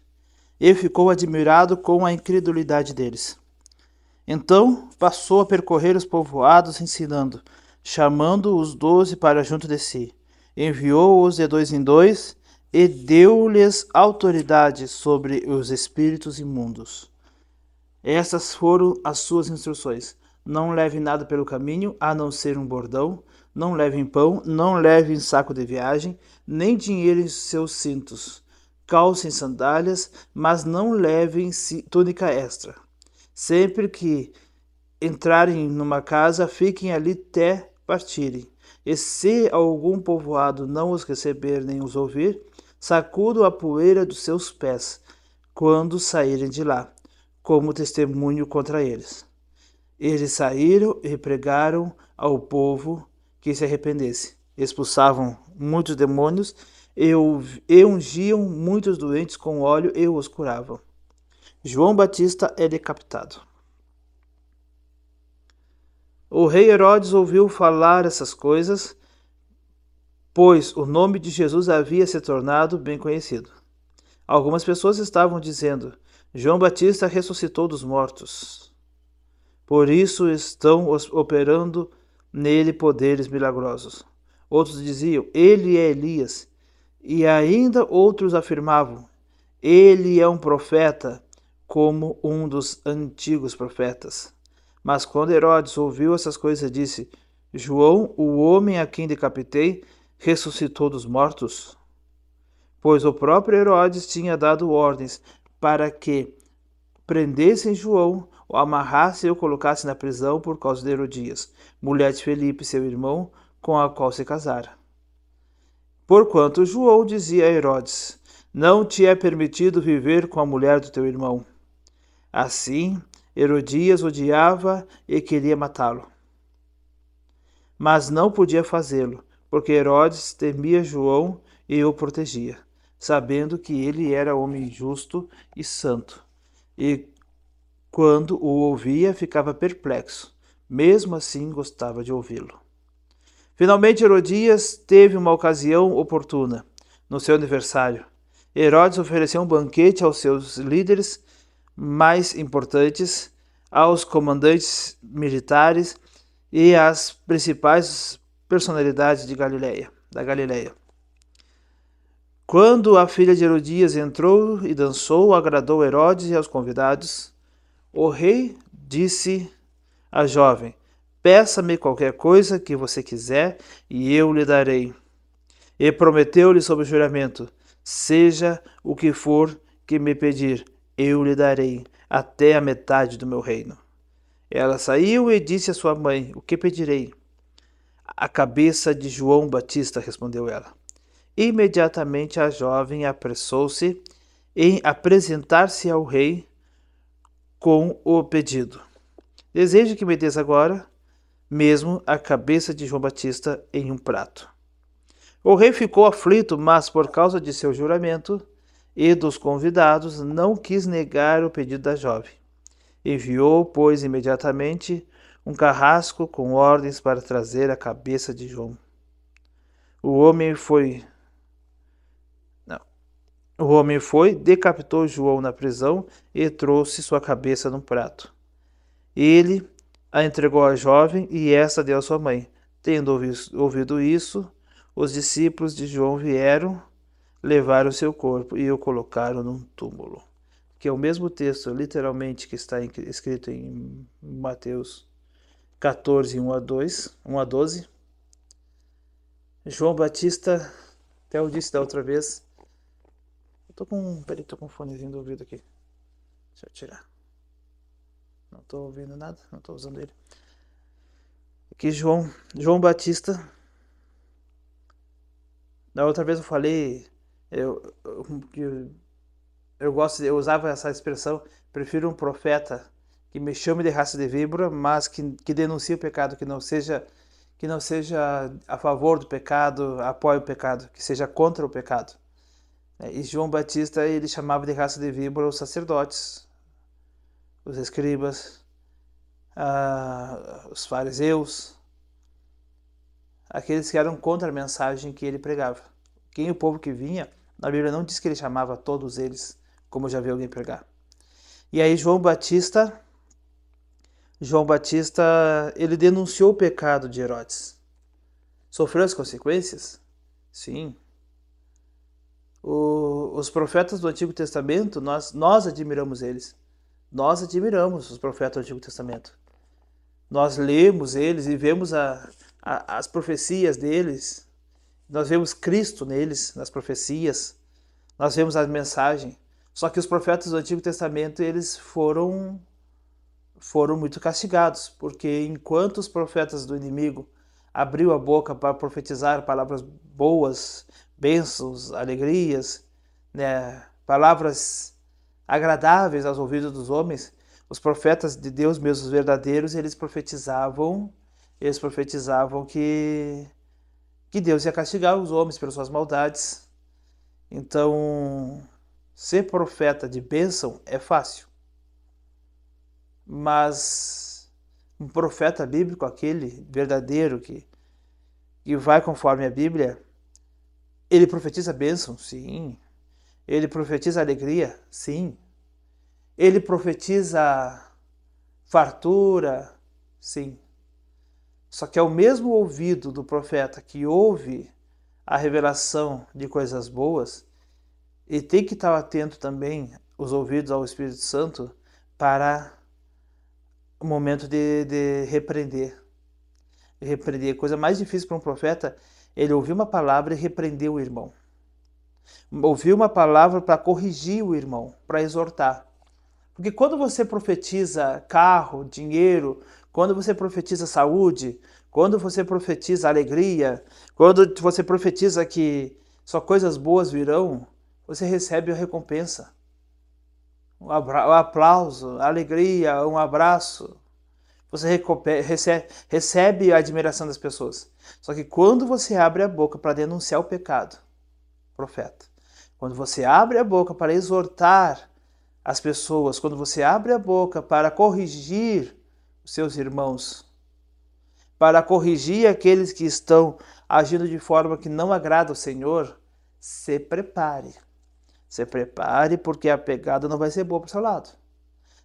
E ficou admirado com a incredulidade deles. Então passou a percorrer os povoados ensinando, chamando os 12 para junto de si. Enviou-os de dois em dois e deu-lhes autoridade sobre os espíritos imundos. Essas foram as suas instruções. Não leve nada pelo caminho, a não ser um bordão. Não levem pão, não levem saco de viagem, nem dinheiro em seus cintos. Calcem sandálias, mas não levem túnica extra. Sempre que entrarem numa casa, fiquem ali até partirem. E se algum povoado não os receber nem os ouvir, sacudam a poeira dos seus pés, quando saírem de lá, como testemunho contra eles. Eles saíram e pregaram ao povo que se arrependesse. Expulsavam muitos demônios e ungiam muitos doentes com óleo e os curavam. João Batista é decapitado. O rei Herodes ouviu falar essas coisas, pois o nome de Jesus havia se tornado bem conhecido. Algumas pessoas estavam dizendo: João Batista ressuscitou dos mortos. Por isso estão operando nele poderes milagrosos. Outros diziam: ele é Elias. E ainda outros afirmavam: ele é um profeta, como um dos antigos profetas. Mas quando Herodes ouviu essas coisas, disse: João, o homem a quem decapitei, ressuscitou dos mortos? Pois o próprio Herodes tinha dado ordens para que prendessem João, o amarrassem e o colocassem na prisão por causa de Herodias, mulher de Felipe, seu irmão, com a qual se casara. Porquanto João dizia a Herodes: não te é permitido viver com a mulher do teu irmão. Assim, Herodias odiava e queria matá-lo. Mas não podia fazê-lo, porque Herodes temia João e o protegia, sabendo que ele era homem justo e santo. E quando o ouvia, ficava perplexo. Mesmo assim, gostava de ouvi-lo. Finalmente, Herodias teve uma ocasião oportuna. No seu aniversário, Herodes ofereceu um banquete aos seus líderes mais importantes, aos comandantes militares e às principais personalidades da Galileia. Quando a filha de Herodias entrou e dançou, agradou Herodes e aos convidados. O rei disse à jovem: peça-me qualquer coisa que você quiser e eu lhe darei. E prometeu-lhe sob juramento: seja o que for que me pedir, eu lhe darei, até a metade do meu reino. Ela saiu e disse à sua mãe: o que pedirei? A cabeça de João Batista, respondeu ela. Imediatamente a jovem apressou-se em apresentar-se ao rei com o pedido: desejo que me des agora mesmo a cabeça de João Batista em um prato. O rei ficou aflito, mas por causa de seu juramento e dos convidados, não quis negar o pedido da jovem. Enviou, pois, imediatamente um carrasco com ordens para trazer a cabeça de João. O homem foi, decapitou João na prisão e trouxe sua cabeça num prato. Ele a entregou à jovem e esta deu à sua mãe. Tendo ouvido isso, os discípulos de João vieram, levaram seu corpo e o colocaram num túmulo. Que é o mesmo texto, literalmente, que está escrito em Mateus 14, 1 a 12. João Batista, até eu disse da outra vez. Tô com um fonezinho do ouvido aqui. Deixa eu tirar. Não estou ouvindo nada, não estou usando ele. Aqui João Batista. Da outra vez eu falei, eu usava essa expressão: prefiro um profeta que me chame de raça de víbora, mas que denuncie o pecado, que não seja a favor do pecado, apoie o pecado, que seja contra o pecado. E João Batista, ele chamava de raça de víbora os sacerdotes, os escribas, os fariseus, aqueles que eram contra a mensagem que ele pregava. Quem o povo que vinha, na Bíblia não diz que ele chamava todos eles, como eu já vi alguém pregar. E aí João Batista, ele denunciou o pecado de Herodes. Sofreu as consequências? Sim. Os profetas do Antigo Testamento, nós admiramos eles. Nós admiramos os profetas do Antigo Testamento. Nós lemos eles e vemos as profecias deles. Nós vemos Cristo neles, nas profecias. Nós vemos a mensagem. Só que os profetas do Antigo Testamento, eles foram muito castigados, porque enquanto os profetas do inimigo abriu a boca para profetizar palavras boas, bênçãos, alegrias, né, palavras agradáveis aos ouvidos dos homens, os profetas de Deus mesmo, os verdadeiros, eles profetizavam que Deus ia castigar os homens pelas suas maldades, Então, ser profeta de bênção é fácil. Mas um profeta bíblico, aquele verdadeiro que vai conforme a Bíblia, ele profetiza bênção? Sim. Ele profetiza alegria? Sim. Ele profetiza fartura? Sim. Só que é o mesmo ouvido do profeta que ouve a revelação de coisas boas, e tem que estar atento também os ouvidos ao Espírito Santo para o momento de repreender. Repreender. A coisa mais difícil para um profeta, ele ouvir uma palavra e repreender o irmão. Ouvir uma palavra para corrigir o irmão, para exortar. Porque quando você profetiza carro, dinheiro, quando você profetiza saúde, quando você profetiza alegria, quando você profetiza que só coisas boas virão, você recebe a recompensa. Um aplauso, a alegria, um abraço. Você recebe a admiração das pessoas. Só que quando você abre a boca para denunciar o pecado, profeta, quando você abre a boca para exortar as pessoas, quando você abre a boca para corrigir os seus irmãos, para corrigir aqueles que estão agindo de forma que não agrada ao Senhor, se prepare. Se prepare, porque a pegada não vai ser boa para o seu lado.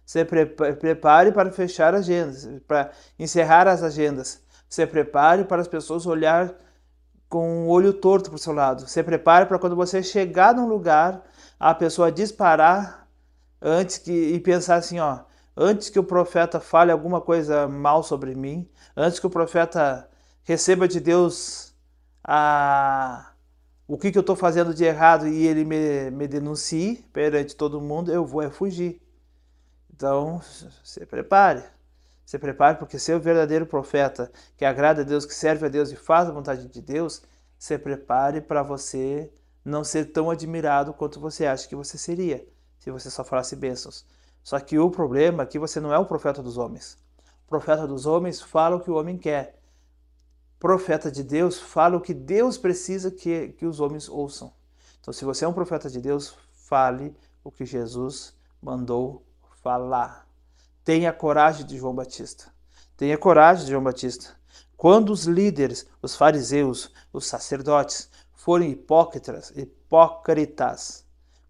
Se prepare para fechar agendas, para encerrar as agendas. Se prepare para as pessoas olhar com o olho torto para o seu lado. Se prepare para quando você chegar num lugar, a pessoa disparar e pensar assim, antes que o profeta fale alguma coisa mal sobre mim, antes que o profeta receba de Deus o que eu estou fazendo de errado e ele me denuncie perante todo mundo, eu vou fugir. Então, se prepare. Se prepare, porque ser o verdadeiro profeta que agrada a Deus, que serve a Deus e faz a vontade de Deus, se prepare para você não ser tão admirado quanto você acha que você seria, se você só falasse bênçãos. Só que o problema é que você não é o profeta dos homens. O profeta dos homens fala o que o homem quer. O profeta de Deus fala o que Deus precisa que os homens ouçam. Então, se você é um profeta de Deus, fale o que Jesus mandou falar. Tenha coragem de João Batista. Tenha coragem de João Batista. Quando os líderes, os fariseus, os sacerdotes forem hipócritas,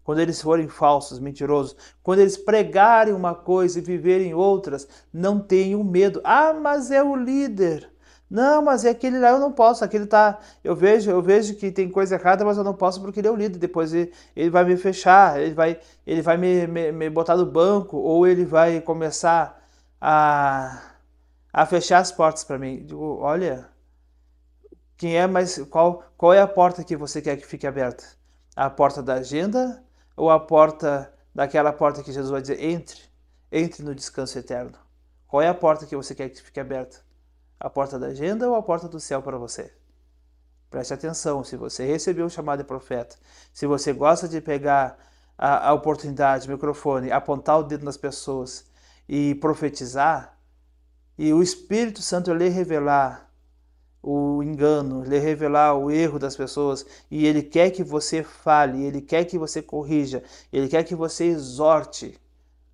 quando eles forem falsos, mentirosos, quando eles pregarem uma coisa e viverem outras, não tenham medo. Ah, mas é o líder. Não, mas é aquele lá, eu não posso, aquele tá, eu vejo que tem coisa errada, mas eu não posso porque ele é o líder, depois ele vai me fechar, ele vai me botar no banco, ou ele vai começar a fechar as portas para mim. Digo, olha, qual é a porta que você quer que fique aberta? A porta da agenda ou a porta daquela porta que Jesus vai dizer, entre no descanso eterno? Qual é a porta que você quer que fique aberta? A porta da agenda ou a porta do céu para você? Preste atenção, se você recebeu um chamado de profeta, se você gosta de pegar a oportunidade, o microfone, apontar o dedo nas pessoas e profetizar, e o Espírito Santo lhe revelar o engano, lhe revelar o erro das pessoas, e ele quer que você fale, ele quer que você corrija, ele quer que você exorte,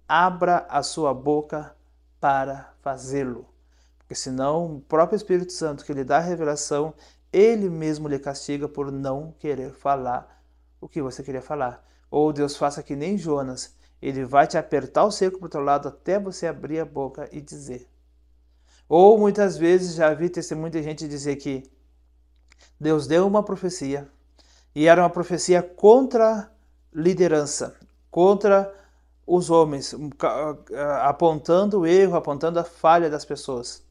abra a sua boca para fazê-lo. Porque senão o próprio Espírito Santo que lhe dá a revelação, ele mesmo lhe castiga por não querer falar o que você queria falar. Ou Deus faça que nem Jonas, ele vai te apertar o cerco para o teu lado até você abrir a boca e dizer. Ou muitas vezes já vi testemunho de gente dizer que Deus deu uma profecia e era uma profecia contra liderança, contra os homens, apontando o erro, apontando a falha das pessoas,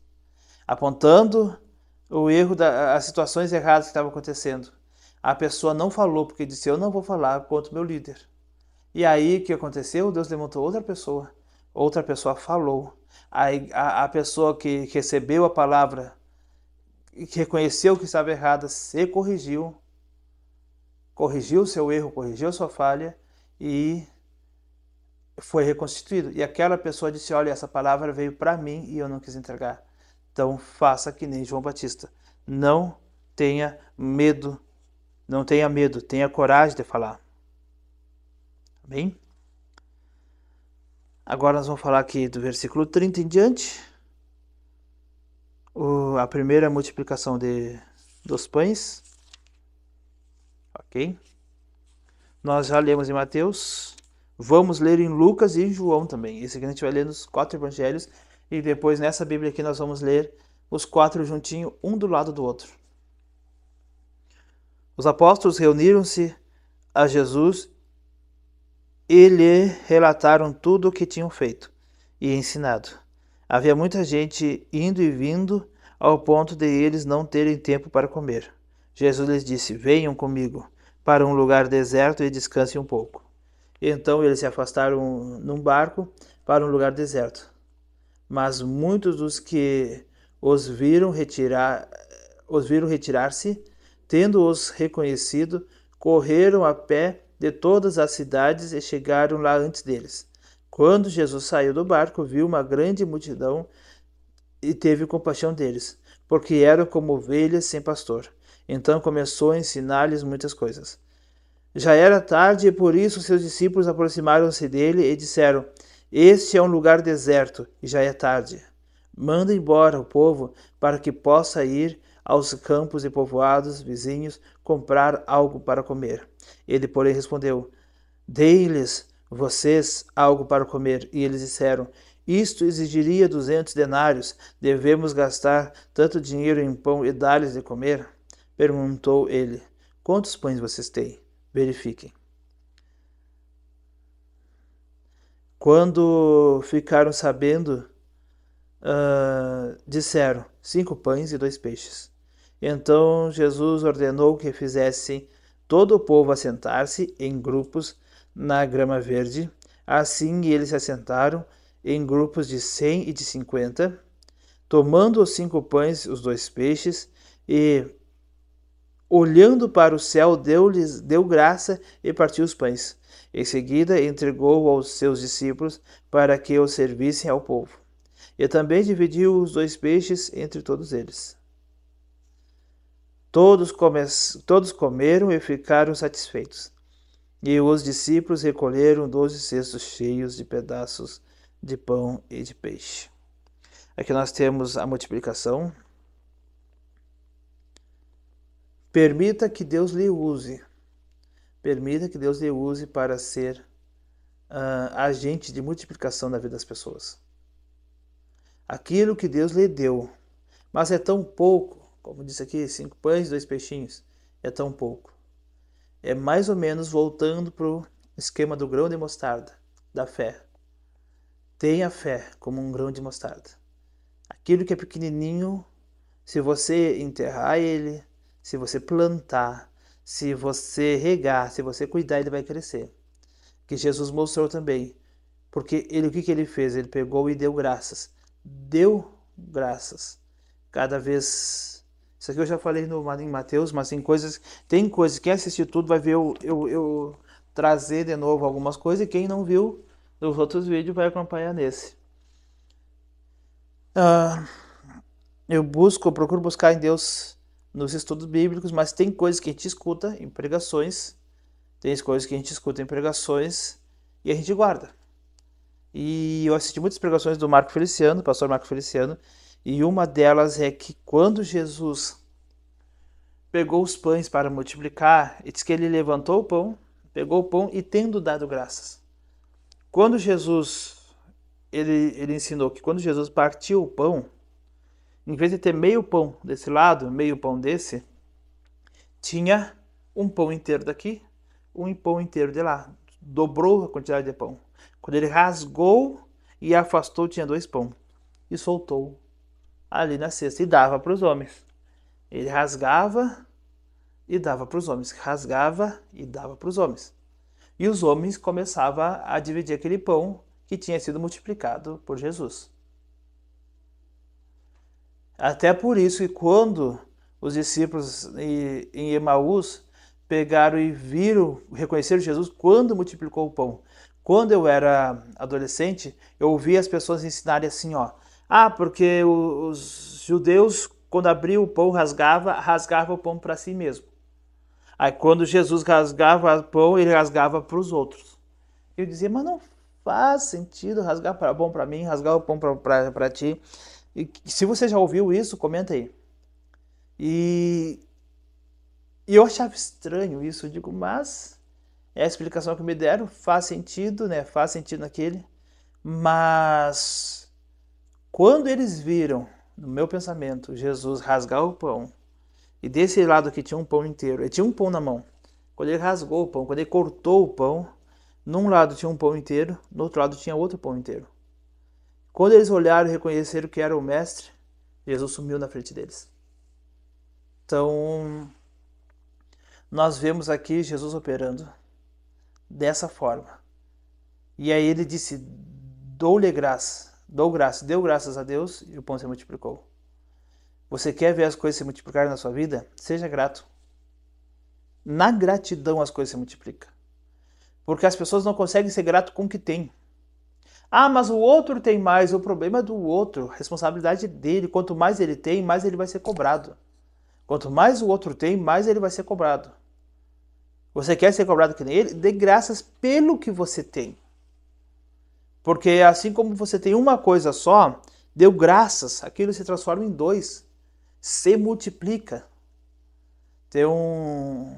apontando o erro, as situações erradas que estavam acontecendo. A pessoa não falou porque disse, eu não vou falar contra o meu líder. E aí o que aconteceu? Deus levantou outra pessoa falou. A pessoa que recebeu a palavra, que reconheceu que estava errada, se corrigiu o seu erro, corrigiu a sua falha e foi reconstituído. E aquela pessoa disse, olha, essa palavra veio para mim e eu não quis entregar. Então faça que nem João Batista. Não tenha medo, tenha coragem de falar. Bem, agora nós vamos falar aqui do versículo 30 em diante. A primeira multiplicação dos pães. Ok? Nós já lemos em Mateus. Vamos ler em Lucas e em João também. Esse aqui a gente vai ler nos 4 evangelhos. E depois nessa Bíblia aqui nós vamos ler os 4 juntinhos, um do lado do outro. Os apóstolos reuniram-se a Jesus e lhe relataram tudo o que tinham feito e ensinado. Havia muita gente indo e vindo, ao ponto de eles não terem tempo para comer. Jesus lhes disse: venham comigo para um lugar deserto e descansem um pouco. Então eles se afastaram num barco para um lugar deserto. Mas muitos dos que os viram retirar-se, tendo-os reconhecido, correram a pé de todas as cidades e chegaram lá antes deles. Quando Jesus saiu do barco, viu uma grande multidão e teve compaixão deles, porque eram como ovelhas sem pastor. Então começou a ensinar-lhes muitas coisas. Já era tarde e por isso seus discípulos aproximaram-se dele e disseram: este é um lugar deserto e já é tarde. Manda embora o povo para que possa ir aos campos e povoados vizinhos comprar algo para comer. Ele, porém, respondeu: dei-lhes vocês algo para comer. E eles disseram: isto exigiria 200 denários. Devemos gastar tanto dinheiro em pão e dar-lhes de comer? Perguntou ele: quantos pães vocês têm? Verifiquem. Quando ficaram sabendo, disseram: 5 pães e 2 peixes. Então Jesus ordenou que fizessem todo o povo assentar-se em grupos na grama verde. Assim eles se assentaram em grupos de 100 e de 50, tomando os 5 pães e os 2 peixes, e olhando para o céu, deu graça e partiu os pães. Em seguida, entregou aos seus discípulos para que os servissem ao povo. E também dividiu os 2 peixes entre todos eles. Todos comeram e ficaram satisfeitos. E os discípulos recolheram 12 cestos cheios de pedaços de pão e de peixe. Aqui nós temos a multiplicação. Permita que Deus lhe use. Permita que Deus lhe use para ser agente de multiplicação na vida das pessoas. Aquilo que Deus lhe deu, mas é tão pouco, como disse aqui, 5 pães e 2 peixinhos, é tão pouco. É mais ou menos voltando para o esquema do grão de mostarda, da fé. Tenha fé como um grão de mostarda. Aquilo que é pequenininho, se você enterrar ele, se você plantar, se você regar, se você cuidar, ele vai crescer. Que Jesus mostrou também. Porque o que ele fez? Ele pegou e deu graças. Deu graças. Cada vez... Isso aqui eu já falei em Mateus, mas tem coisas, quem assistir tudo vai ver eu trazer de novo algumas coisas, e quem não viu nos outros vídeos vai acompanhar nesse. Eu procuro buscar em Deus nos estudos bíblicos, mas tem coisas que a gente escuta em pregações, e a gente guarda. E eu assisti muitas pregações do Marco Feliciano, pastor Marco Feliciano, e uma delas é que quando Jesus pegou os pães para multiplicar, diz que ele levantou o pão, pegou o pão e tendo dado graças. Quando Jesus, ele ensinou que quando Jesus partiu o pão, em vez de ter meio pão desse lado, meio pão desse, tinha um pão inteiro daqui, um pão inteiro de lá. Dobrou a quantidade de pão. Quando ele rasgou e afastou, tinha 2 pães. E soltou ali na cesta e dava para os homens. Ele rasgava e dava para os homens. Rasgava e dava para os homens. E os homens começavam a dividir aquele pão que tinha sido multiplicado por Jesus. Até por isso que quando os discípulos em Emaús pegaram e reconheceram Jesus quando multiplicou o pão. Quando eu era adolescente, eu ouvia as pessoas ensinarem assim, porque os judeus, quando abriam o pão, rasgava o pão para si mesmo. Aí quando Jesus rasgava o pão, ele rasgava para os outros. Eu dizia, mas não faz sentido rasgar pão para mim, rasgar o pão para ti. E se você já ouviu isso, comenta aí. E eu achava estranho isso, eu digo, mas é a explicação que me deram, faz sentido, né? Faz sentido naquele. Mas quando eles viram, no meu pensamento, Jesus rasgar o pão, e desse lado aqui tinha um pão inteiro, ele tinha um pão na mão. Quando ele rasgou o pão, quando ele cortou o pão, num lado tinha um pão inteiro, no outro lado tinha outro pão inteiro. Quando eles olharam e reconheceram que era o mestre, Jesus sumiu na frente deles. Então, nós vemos aqui Jesus operando dessa forma. E aí ele disse, dou-lhe graça, dou graça, deu graças a Deus e o pão se multiplicou. Você quer ver as coisas se multiplicarem na sua vida? Seja grato. Na gratidão as coisas se multiplicam. Porque as pessoas não conseguem ser grato com o que tem. Ah, mas o outro tem mais, o problema é do outro, a responsabilidade dele. Quanto mais ele tem, mais ele vai ser cobrado. Quanto mais o outro tem, mais ele vai ser cobrado. Você quer ser cobrado que nem ele? Dê graças pelo que você tem. Porque assim como você tem uma coisa só, deu graças, aquilo se transforma em dois. Se multiplica. Tem um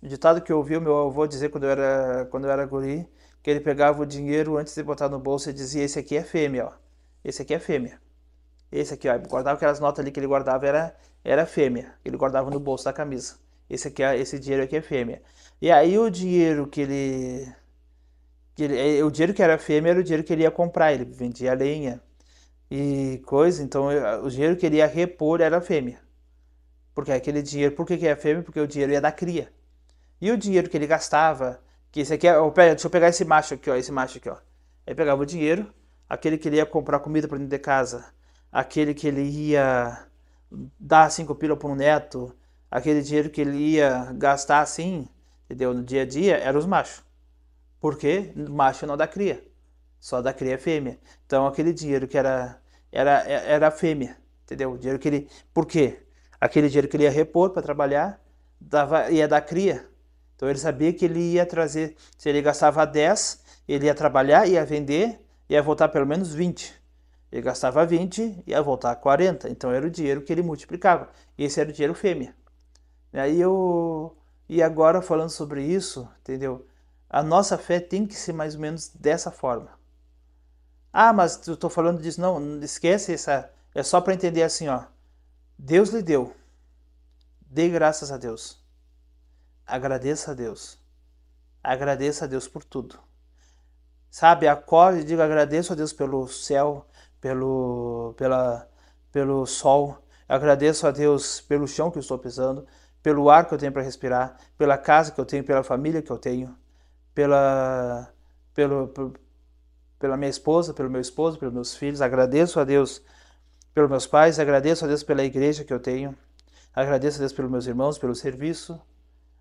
ditado que eu ouvi o meu avô dizer quando eu era guri, que ele pegava o dinheiro antes de botar no bolso e dizia, esse aqui é fêmea, ó. Esse aqui é fêmea. Esse aqui, ó, guardava aquelas notas ali que ele guardava, era fêmea. Ele guardava no bolso da camisa. Esse dinheiro aqui é fêmea. E aí o dinheiro o dinheiro que era fêmea era o dinheiro que ele ia comprar. Ele vendia lenha e coisa, então o dinheiro que ele ia repor era fêmea. Porque aquele dinheiro, por que é fêmea? Porque o dinheiro ia da cria. E o dinheiro que ele gastava, que esse aqui é, deixa eu pegar esse macho aqui, ó, Ele pegava o dinheiro, aquele que ele ia comprar comida para dentro de casa, aquele que ele ia dar 5 pila para um neto, aquele dinheiro que ele ia gastar assim, entendeu? No dia a dia, eram os machos. Porque macho não dá cria, só dá cria fêmea. Então aquele dinheiro que era fêmea, entendeu? O dinheiro que ele, por quê? Aquele dinheiro que ele ia repor para trabalhar, ia dar cria. Então ele sabia que ele ia trazer, se ele gastava 10, ele ia trabalhar, ia vender, ia voltar pelo menos 20. Ele gastava 20, ia voltar 40. Então era o dinheiro que ele multiplicava. E esse era o dinheiro fêmea. E agora falando sobre isso, entendeu? A nossa fé tem que ser mais ou menos dessa forma. Ah, mas eu estou falando disso. Não, esquece essa. É só para entender assim, ó. Deus lhe deu. Dê graças a Deus. Agradeça a Deus. Agradeça a Deus por tudo. Sabe, acorde e diga, agradeço a Deus pelo céu, pelo sol. Agradeço a Deus pelo chão que eu estou pisando, pelo ar que eu tenho para respirar, pela casa que eu tenho, pela família que eu tenho, pela, pelo, pela minha esposa, pelo meu esposo, pelos meus filhos. Agradeço a Deus pelos meus pais, agradeço a Deus pela igreja que eu tenho, agradeço a Deus pelos meus irmãos, pelo serviço.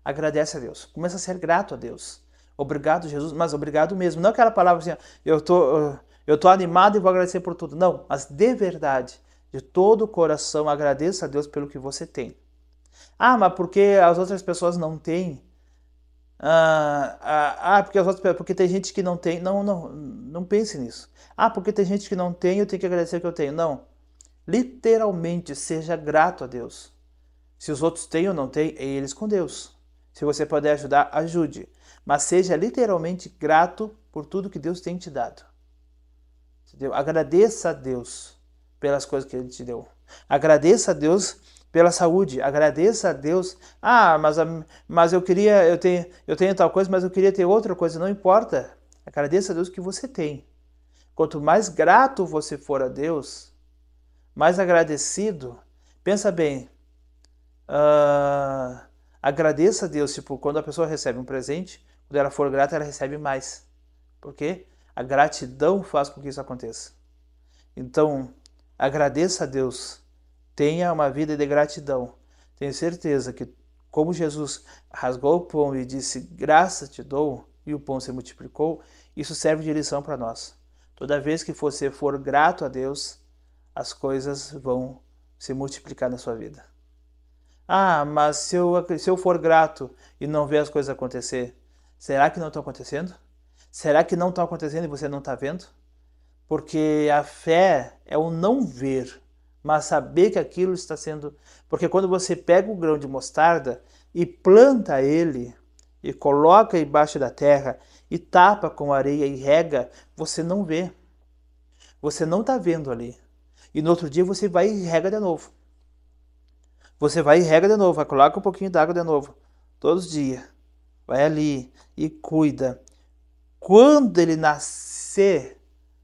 Agradece a Deus. Começa a ser grato a Deus. Obrigado, Jesus, mas obrigado mesmo. Não aquela palavra assim, eu tô animado e vou agradecer por tudo. Não, mas de verdade, de todo o coração, agradeça a Deus pelo que você tem. Ah, mas porque as outras pessoas não têm? Porque tem gente que não tem. Não pense nisso. Ah, porque tem gente que não tem, eu tenho que agradecer o que eu tenho. Não. Literalmente, seja grato a Deus. Se os outros têm ou não têm, é eles com Deus. Se você puder ajudar, ajude. Mas seja literalmente grato por tudo que Deus tem te dado. Entendeu? Agradeça a Deus pelas coisas que Ele te deu. Agradeça a Deus pela saúde. Agradeça a Deus. Ah, mas eu tenho tal coisa, mas eu queria ter outra coisa. Não importa. Agradeça a Deus que você tem. Quanto mais grato você for a Deus, mais agradecido, pensa bem, agradeça a Deus, tipo, quando a pessoa recebe um presente, quando ela for grata, ela recebe mais. Por quê? A gratidão faz com que isso aconteça. Então, agradeça a Deus, tenha uma vida de gratidão. Tenho certeza que, como Jesus rasgou o pão e disse, graças te dou, e o pão se multiplicou, isso serve de lição para nós. Toda vez que você for grato a Deus, as coisas vão se multiplicar na sua vida. Ah, mas se eu for grato e não ver as coisas acontecer, será que não estão acontecendo? Será que não está acontecendo e você não está vendo? Porque a fé é o não ver, mas saber que aquilo está sendo... Porque quando você pega o grão de mostarda e planta ele, e coloca embaixo da terra, e tapa com areia e rega, você não vê. Você não está vendo ali. E no outro dia você vai e rega de novo. Você vai e rega de novo, vai coloca um pouquinho d'água de novo. Todos os dias. Vai ali e cuida. Quando ele nascer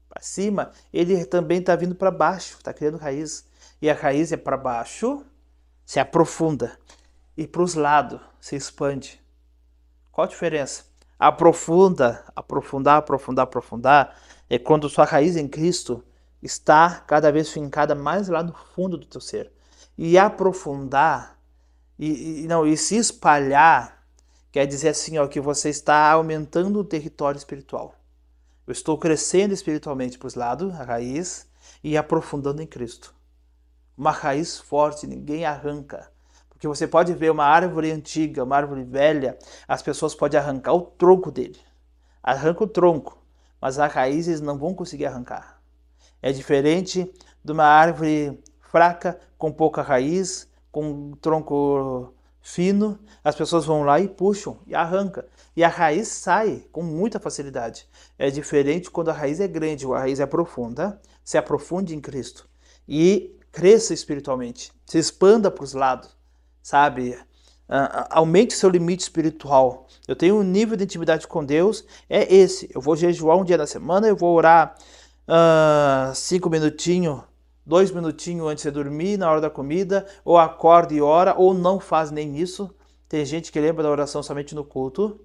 para cima, ele também está vindo para baixo, está criando raiz. E a raiz é para baixo, se aprofunda. E para os lados, se expande. Qual a diferença? Aprofundar, é quando sua raiz em Cristo está cada vez fincada mais lá no fundo do teu ser. E aprofundar e se espalhar quer dizer assim, ó, que você está aumentando o território espiritual. Eu estou crescendo espiritualmente para os lados, a raiz, e aprofundando em Cristo. Uma raiz forte, ninguém arranca. Porque você pode ver uma árvore antiga, uma árvore velha, as pessoas podem arrancar o tronco dele. Arranca o tronco, mas as raízes não vão conseguir arrancar. É diferente de uma árvore fraca, com pouca raiz, com um tronco fino, as pessoas vão lá e puxam e arranca. E a raiz sai com muita facilidade. É diferente quando a raiz é grande, a raiz é profunda, se aprofunde em Cristo. E cresça espiritualmente, se expanda para os lados, sabe? Aumente seu limite espiritual. Eu tenho um nível de intimidade com Deus, é esse. Eu vou jejuar um dia na semana, eu vou orar 5 minutinhos, 2 minutinhos antes de dormir, na hora da comida, ou acorda e ora, ou não faz nem isso. Tem gente que lembra da oração somente no culto.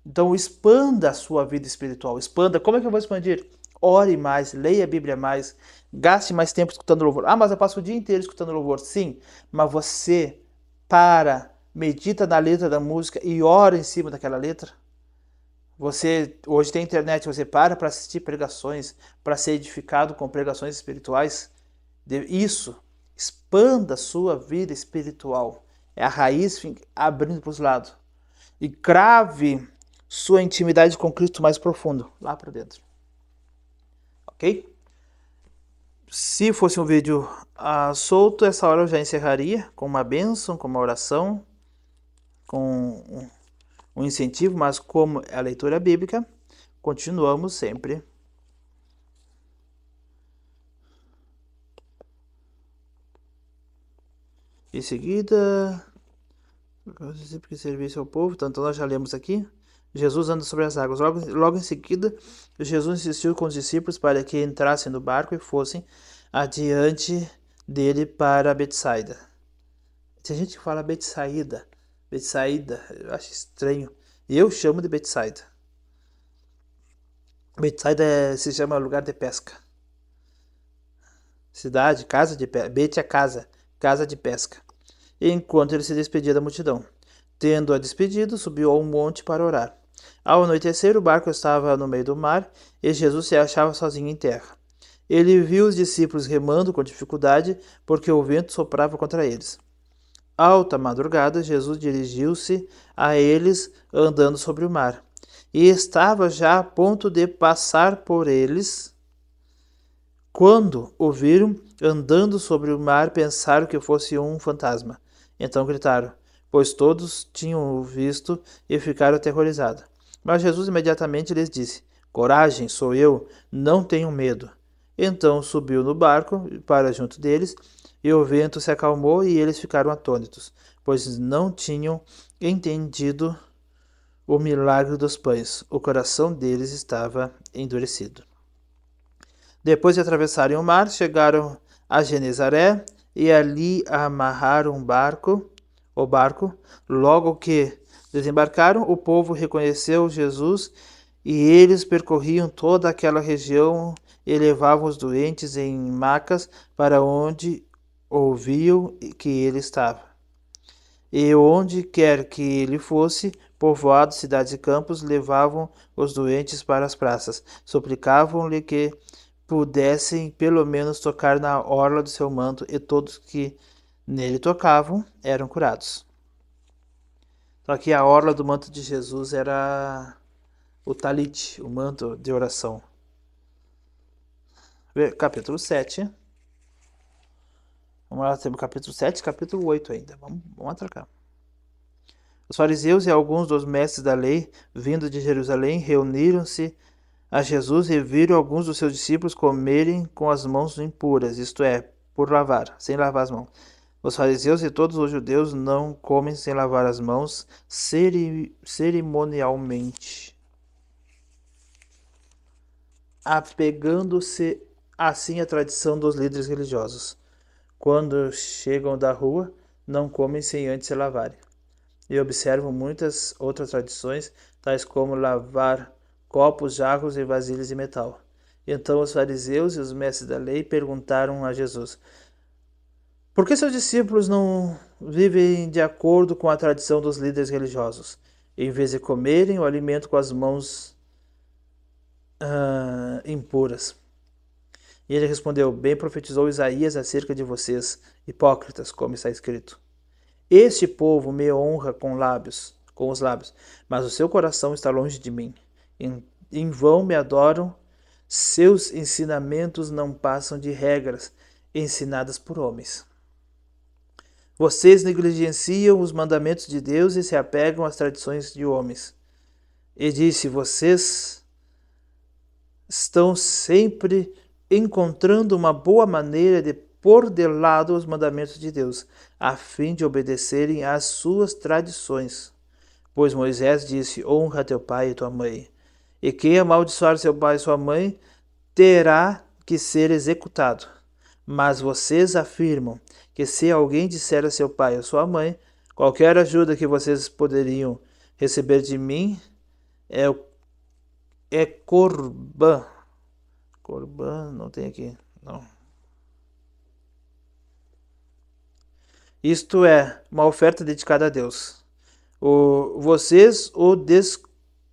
Então expanda a sua vida espiritual, expanda. Como é que eu vou expandir? Ore mais, leia a Bíblia mais, gaste mais tempo escutando louvor. Ah, mas eu passo o dia inteiro escutando louvor. Sim, mas você medita na letra da música e ora em cima daquela letra. Você hoje tem internet, você para assistir pregações, para ser edificado com pregações espirituais. Isso, expanda a sua vida espiritual. É a raiz abrindo para os lados. E crave sua intimidade com Cristo mais profundo, lá para dentro. Ok? Se fosse um vídeo solto, essa hora eu já encerraria com uma bênção, com uma oração, com um incentivo, mas como é a leitura bíblica, continuamos sempre. Em seguida, porque serviço ao povo, então nós já lemos aqui. Jesus anda sobre as águas. Logo em seguida, Jesus insistiu com os discípulos para que entrassem no barco e fossem adiante dele para Betsaida. Tem gente que fala Betsaida, eu acho estranho. Eu chamo de Betsaida. Betsaida se chama lugar de pesca. Cidade, casa de pesca. Bet é casa de pesca. Enquanto ele se despedia da multidão. Tendo-a despedido, subiu ao monte para orar. Ao anoitecer, o barco estava no meio do mar e Jesus se achava sozinho em terra. Ele viu os discípulos remando com dificuldade porque o vento soprava contra eles. Alta madrugada, Jesus dirigiu-se a eles andando sobre o mar. E estava já a ponto de passar por eles. Quando o viram andando sobre o mar, pensaram que fosse um fantasma. Então gritaram, pois todos tinham o visto e ficaram aterrorizados. Mas Jesus imediatamente lhes disse, coragem, sou eu, não tenham medo. Então subiu no barco para junto deles, e o vento se acalmou e eles ficaram atônitos, pois não tinham entendido o milagre dos pães. O coração deles estava endurecido. Depois de atravessarem o mar, chegaram a Genezaré e ali amarraram o barco. Logo que desembarcaram, o povo reconheceu Jesus e eles percorriam toda aquela região e levavam os doentes em macas para onde ouviam que ele estava. E onde quer que ele fosse, povoados, cidades e campos, levavam os doentes para as praças. Suplicavam-lhe que pudessem pelo menos tocar na orla do seu manto, e todos que nele tocavam eram curados. Então aqui a orla do manto de Jesus era o talit, o manto de oração. Capítulo 7. Vamos lá, temos capítulo 7 e capítulo 8 ainda. Vamos atracar. Os fariseus e alguns dos mestres da lei, vindo de Jerusalém, reuniram-se a Jesus e viram alguns dos seus discípulos comerem com as mãos impuras, isto é, por lavar, sem lavar as mãos. Os fariseus e todos os judeus não comem sem lavar as mãos cerimonialmente, apegando-se assim à tradição dos líderes religiosos. Quando chegam da rua, não comem sem antes se lavarem. E observam muitas outras tradições, tais como lavar copos, jarros e vasilhas de metal. Então os fariseus e os mestres da lei perguntaram a Jesus: por que seus discípulos não vivem de acordo com a tradição dos líderes religiosos? Em vez de comerem o alimento com as mãos impuras. E ele respondeu: bem profetizou Isaías acerca de vocês, hipócritas, como está escrito. Este povo me honra com os lábios, mas o seu coração está longe de mim. Em vão me adoram, seus ensinamentos não passam de regras ensinadas por homens. Vocês negligenciam os mandamentos de Deus e se apegam às tradições de homens. E disse: vocês estão sempre encontrando uma boa maneira de pôr de lado os mandamentos de Deus, a fim de obedecerem às suas tradições. Pois Moisés disse: honra teu pai e tua mãe. E quem amaldiçoar seu pai e sua mãe terá que ser executado. Mas vocês afirmam que se alguém disser a seu pai ou sua mãe: qualquer ajuda que vocês poderiam receber de mim é corban. Corban, não tem aqui, não. Isto é, uma oferta dedicada a Deus. Vocês o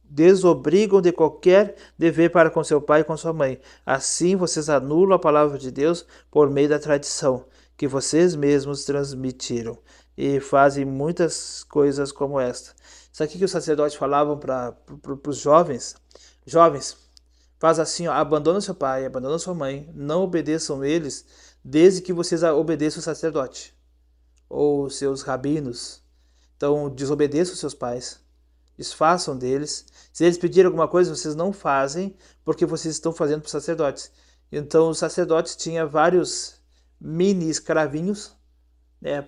desobrigam de qualquer dever para com seu pai e com sua mãe. Assim vocês anulam a palavra de Deus por meio da tradição que vocês mesmos transmitiram. E fazem muitas coisas como esta. Isso aqui que os sacerdotes falavam para os jovens. Jovens, faz assim, ó, abandona seu pai, abandona sua mãe, não obedeçam eles, desde que vocês obedeçam o sacerdote ou seus rabinos. Então, desobedeçam seus pais, desfaçam deles. Se eles pedirem alguma coisa, vocês não fazem, porque vocês estão fazendo para os sacerdotes. Então, os sacerdotes tinham vários mini escravinhos,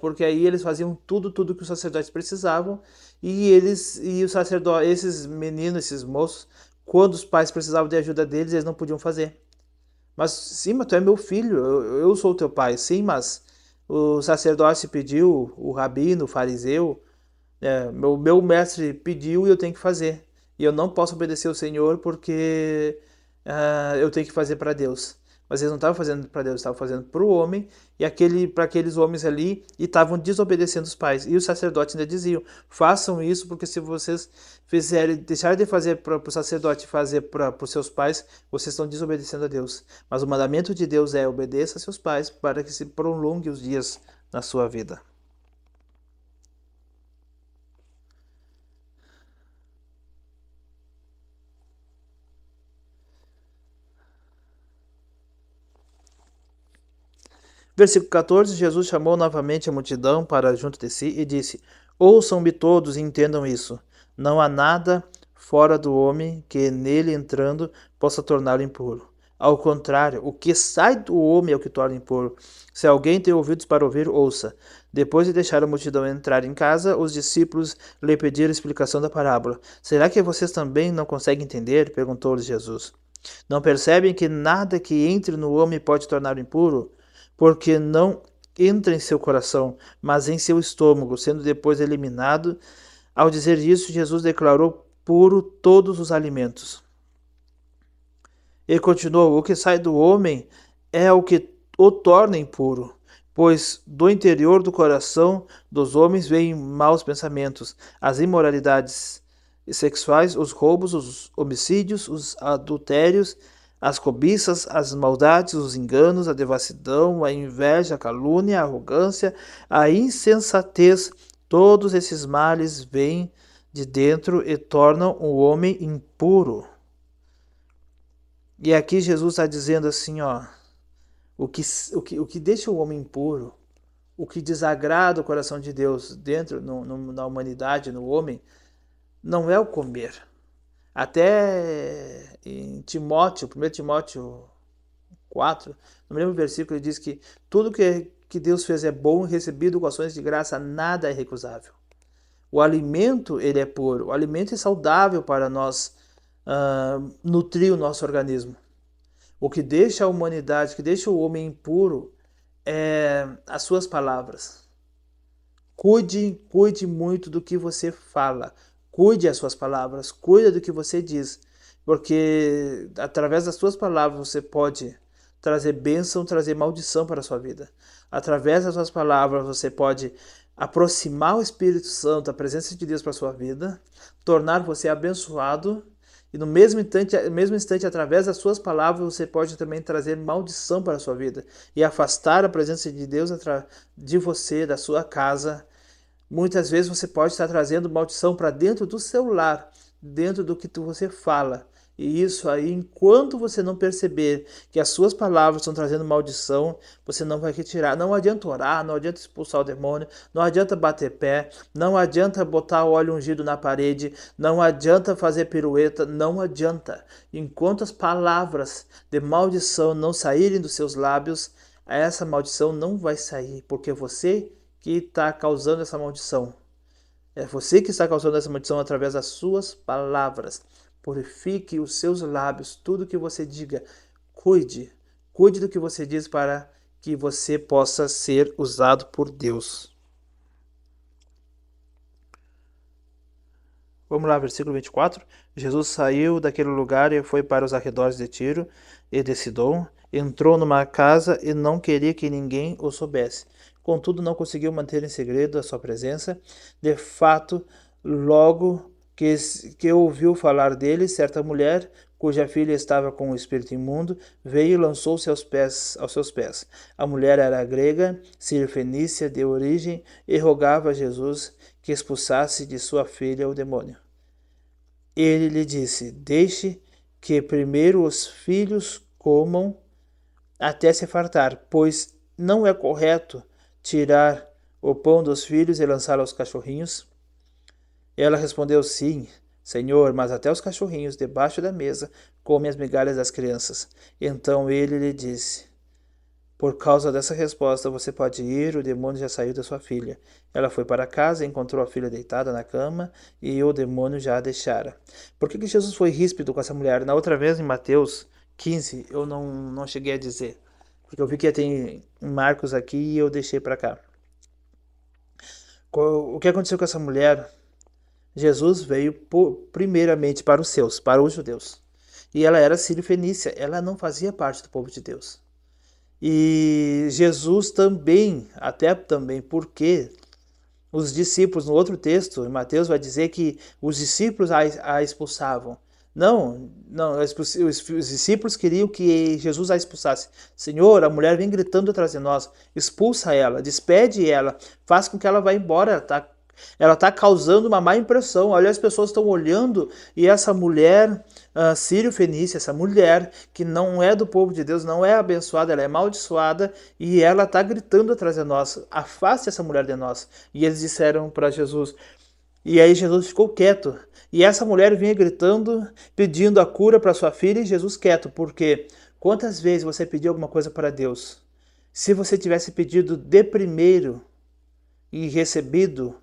porque aí eles faziam tudo que os sacerdotes precisavam, e os sacerdotes, esses meninos, esses moços, quando os pais precisavam de ajuda deles, eles não podiam fazer. Mas sim, mas tu é meu filho, eu sou teu pai. Sim, mas o sacerdote pediu, o rabino, o fariseu, meu mestre pediu e eu tenho que fazer. E eu não posso obedecer ao Senhor porque eu tenho que fazer para Deus. Mas eles não estavam fazendo para Deus, estavam fazendo para o homem e para aqueles homens ali, e estavam desobedecendo os pais. E os sacerdotes ainda diziam: façam isso, porque se vocês deixarem de fazer para o sacerdote fazer para os seus pais, vocês estão desobedecendo a Deus. Mas o mandamento de Deus é: obedeça a seus pais para que se prolongue os dias na sua vida. Versículo 14, Jesus chamou novamente a multidão para junto de si e disse: ouçam-me todos e entendam isso. Não há nada fora do homem que nele entrando possa torná-lo impuro. Ao contrário, o que sai do homem é o que torna impuro. Se alguém tem ouvidos para ouvir, ouça. Depois de deixar a multidão entrar em casa, os discípulos lhe pediram explicação da parábola. Será que vocês também não conseguem entender? Perguntou-lhes Jesus. Não percebem que nada que entre no homem pode torná-lo impuro? Porque não entra em seu coração, mas em seu estômago, sendo depois eliminado. Ao dizer isso, Jesus declarou puro todos os alimentos. Ele continuou: o que sai do homem é o que o torna impuro, pois do interior do coração dos homens vêm maus pensamentos, as imoralidades sexuais, os roubos, os homicídios, os adultérios, as cobiças, as maldades, os enganos, a devassidão, a inveja, a calúnia, a arrogância, a insensatez. Todos esses males vêm de dentro e tornam o homem impuro. E aqui Jesus está dizendo assim, ó, o que deixa o homem impuro, o que desagrada o coração de Deus dentro, na humanidade, no homem, não é o comer. Até em Timóteo, 1 Timóteo 4, no mesmo versículo, ele diz que tudo que Deus fez é bom, recebido com ações de graça, nada é recusável. O alimento, ele é puro, o alimento é saudável para nós nutrir o nosso organismo. O que deixa a humanidade, o que deixa o homem impuro é as suas palavras. Cuide muito do que você fala, cuide as suas palavras, cuide do que você diz, porque através das suas palavras você pode trazer bênção, trazer maldição para a sua vida. Através das suas palavras você pode aproximar o Espírito Santo, a presença de Deus para a sua vida, tornar você abençoado, e no mesmo instante, através das suas palavras, você pode também trazer maldição para a sua vida e afastar a presença de Deus de você, da sua casa. Muitas vezes você pode estar trazendo maldição para dentro do seu lar, dentro do que você fala. E isso aí, enquanto você não perceber que as suas palavras estão trazendo maldição, você não vai retirar. Não adianta orar, não adianta expulsar o demônio, não adianta bater pé, não adianta botar o óleo ungido na parede, não adianta fazer pirueta, não adianta. Enquanto as palavras de maldição não saírem dos seus lábios, essa maldição não vai sair, porque você que está causando essa maldição. É você que está causando essa maldição através das suas palavras. Purifique os seus lábios, tudo que você diga. Cuide do que você diz para que você possa ser usado por Deus. Vamos lá, versículo 24. Jesus saiu daquele lugar e foi para os arredores de Tiro e de Sidom. Entrou numa casa e não queria que ninguém o soubesse. Contudo, não conseguiu manter em segredo a sua presença. De fato, logo que ouviu falar dele, certa mulher, cuja filha estava com o espírito imundo, veio e lançou-se aos seus pés. A mulher era grega, cirfenícia de origem, e rogava a Jesus que expulsasse de sua filha o demônio. Ele lhe disse: deixe que primeiro os filhos comam até se fartar, pois não é correto tirar o pão dos filhos e lançá-lo aos cachorrinhos. Ela respondeu: sim, Senhor, mas até os cachorrinhos debaixo da mesa comem as migalhas das crianças. Então ele lhe disse: por causa dessa resposta você pode ir, o demônio já saiu da sua filha. Ela foi para casa, encontrou a filha deitada na cama e o demônio já a deixara. Por que Jesus foi ríspido com essa mulher? Na outra vez, em Mateus 15, eu não cheguei a dizer, porque eu vi que tem Marcos aqui e eu deixei para cá. O que aconteceu com essa mulher? Jesus veio primeiramente para os seus, para os judeus. E ela era sírio-fenícia, ela não fazia parte do povo de Deus. E Jesus também, até também porque os discípulos, no outro texto, em Mateus, vai dizer que os discípulos a expulsavam. Não, os discípulos queriam que Jesus a expulsasse. Senhor, a mulher vem gritando atrás de nós, expulsa ela, despede ela, faz com que ela vá embora, ela está causando uma má impressão. Olha, as pessoas estão olhando e essa mulher sírio-fenícia, essa mulher que não é do povo de Deus, não é abençoada, ela é amaldiçoada e ela está gritando atrás de nós, afaste essa mulher de nós. E eles disseram para Jesus, e aí Jesus ficou quieto. E essa mulher vinha gritando, pedindo a cura para sua filha e Jesus quieto, porque quantas vezes você pediu alguma coisa para Deus? Se você tivesse pedido de primeiro e recebido,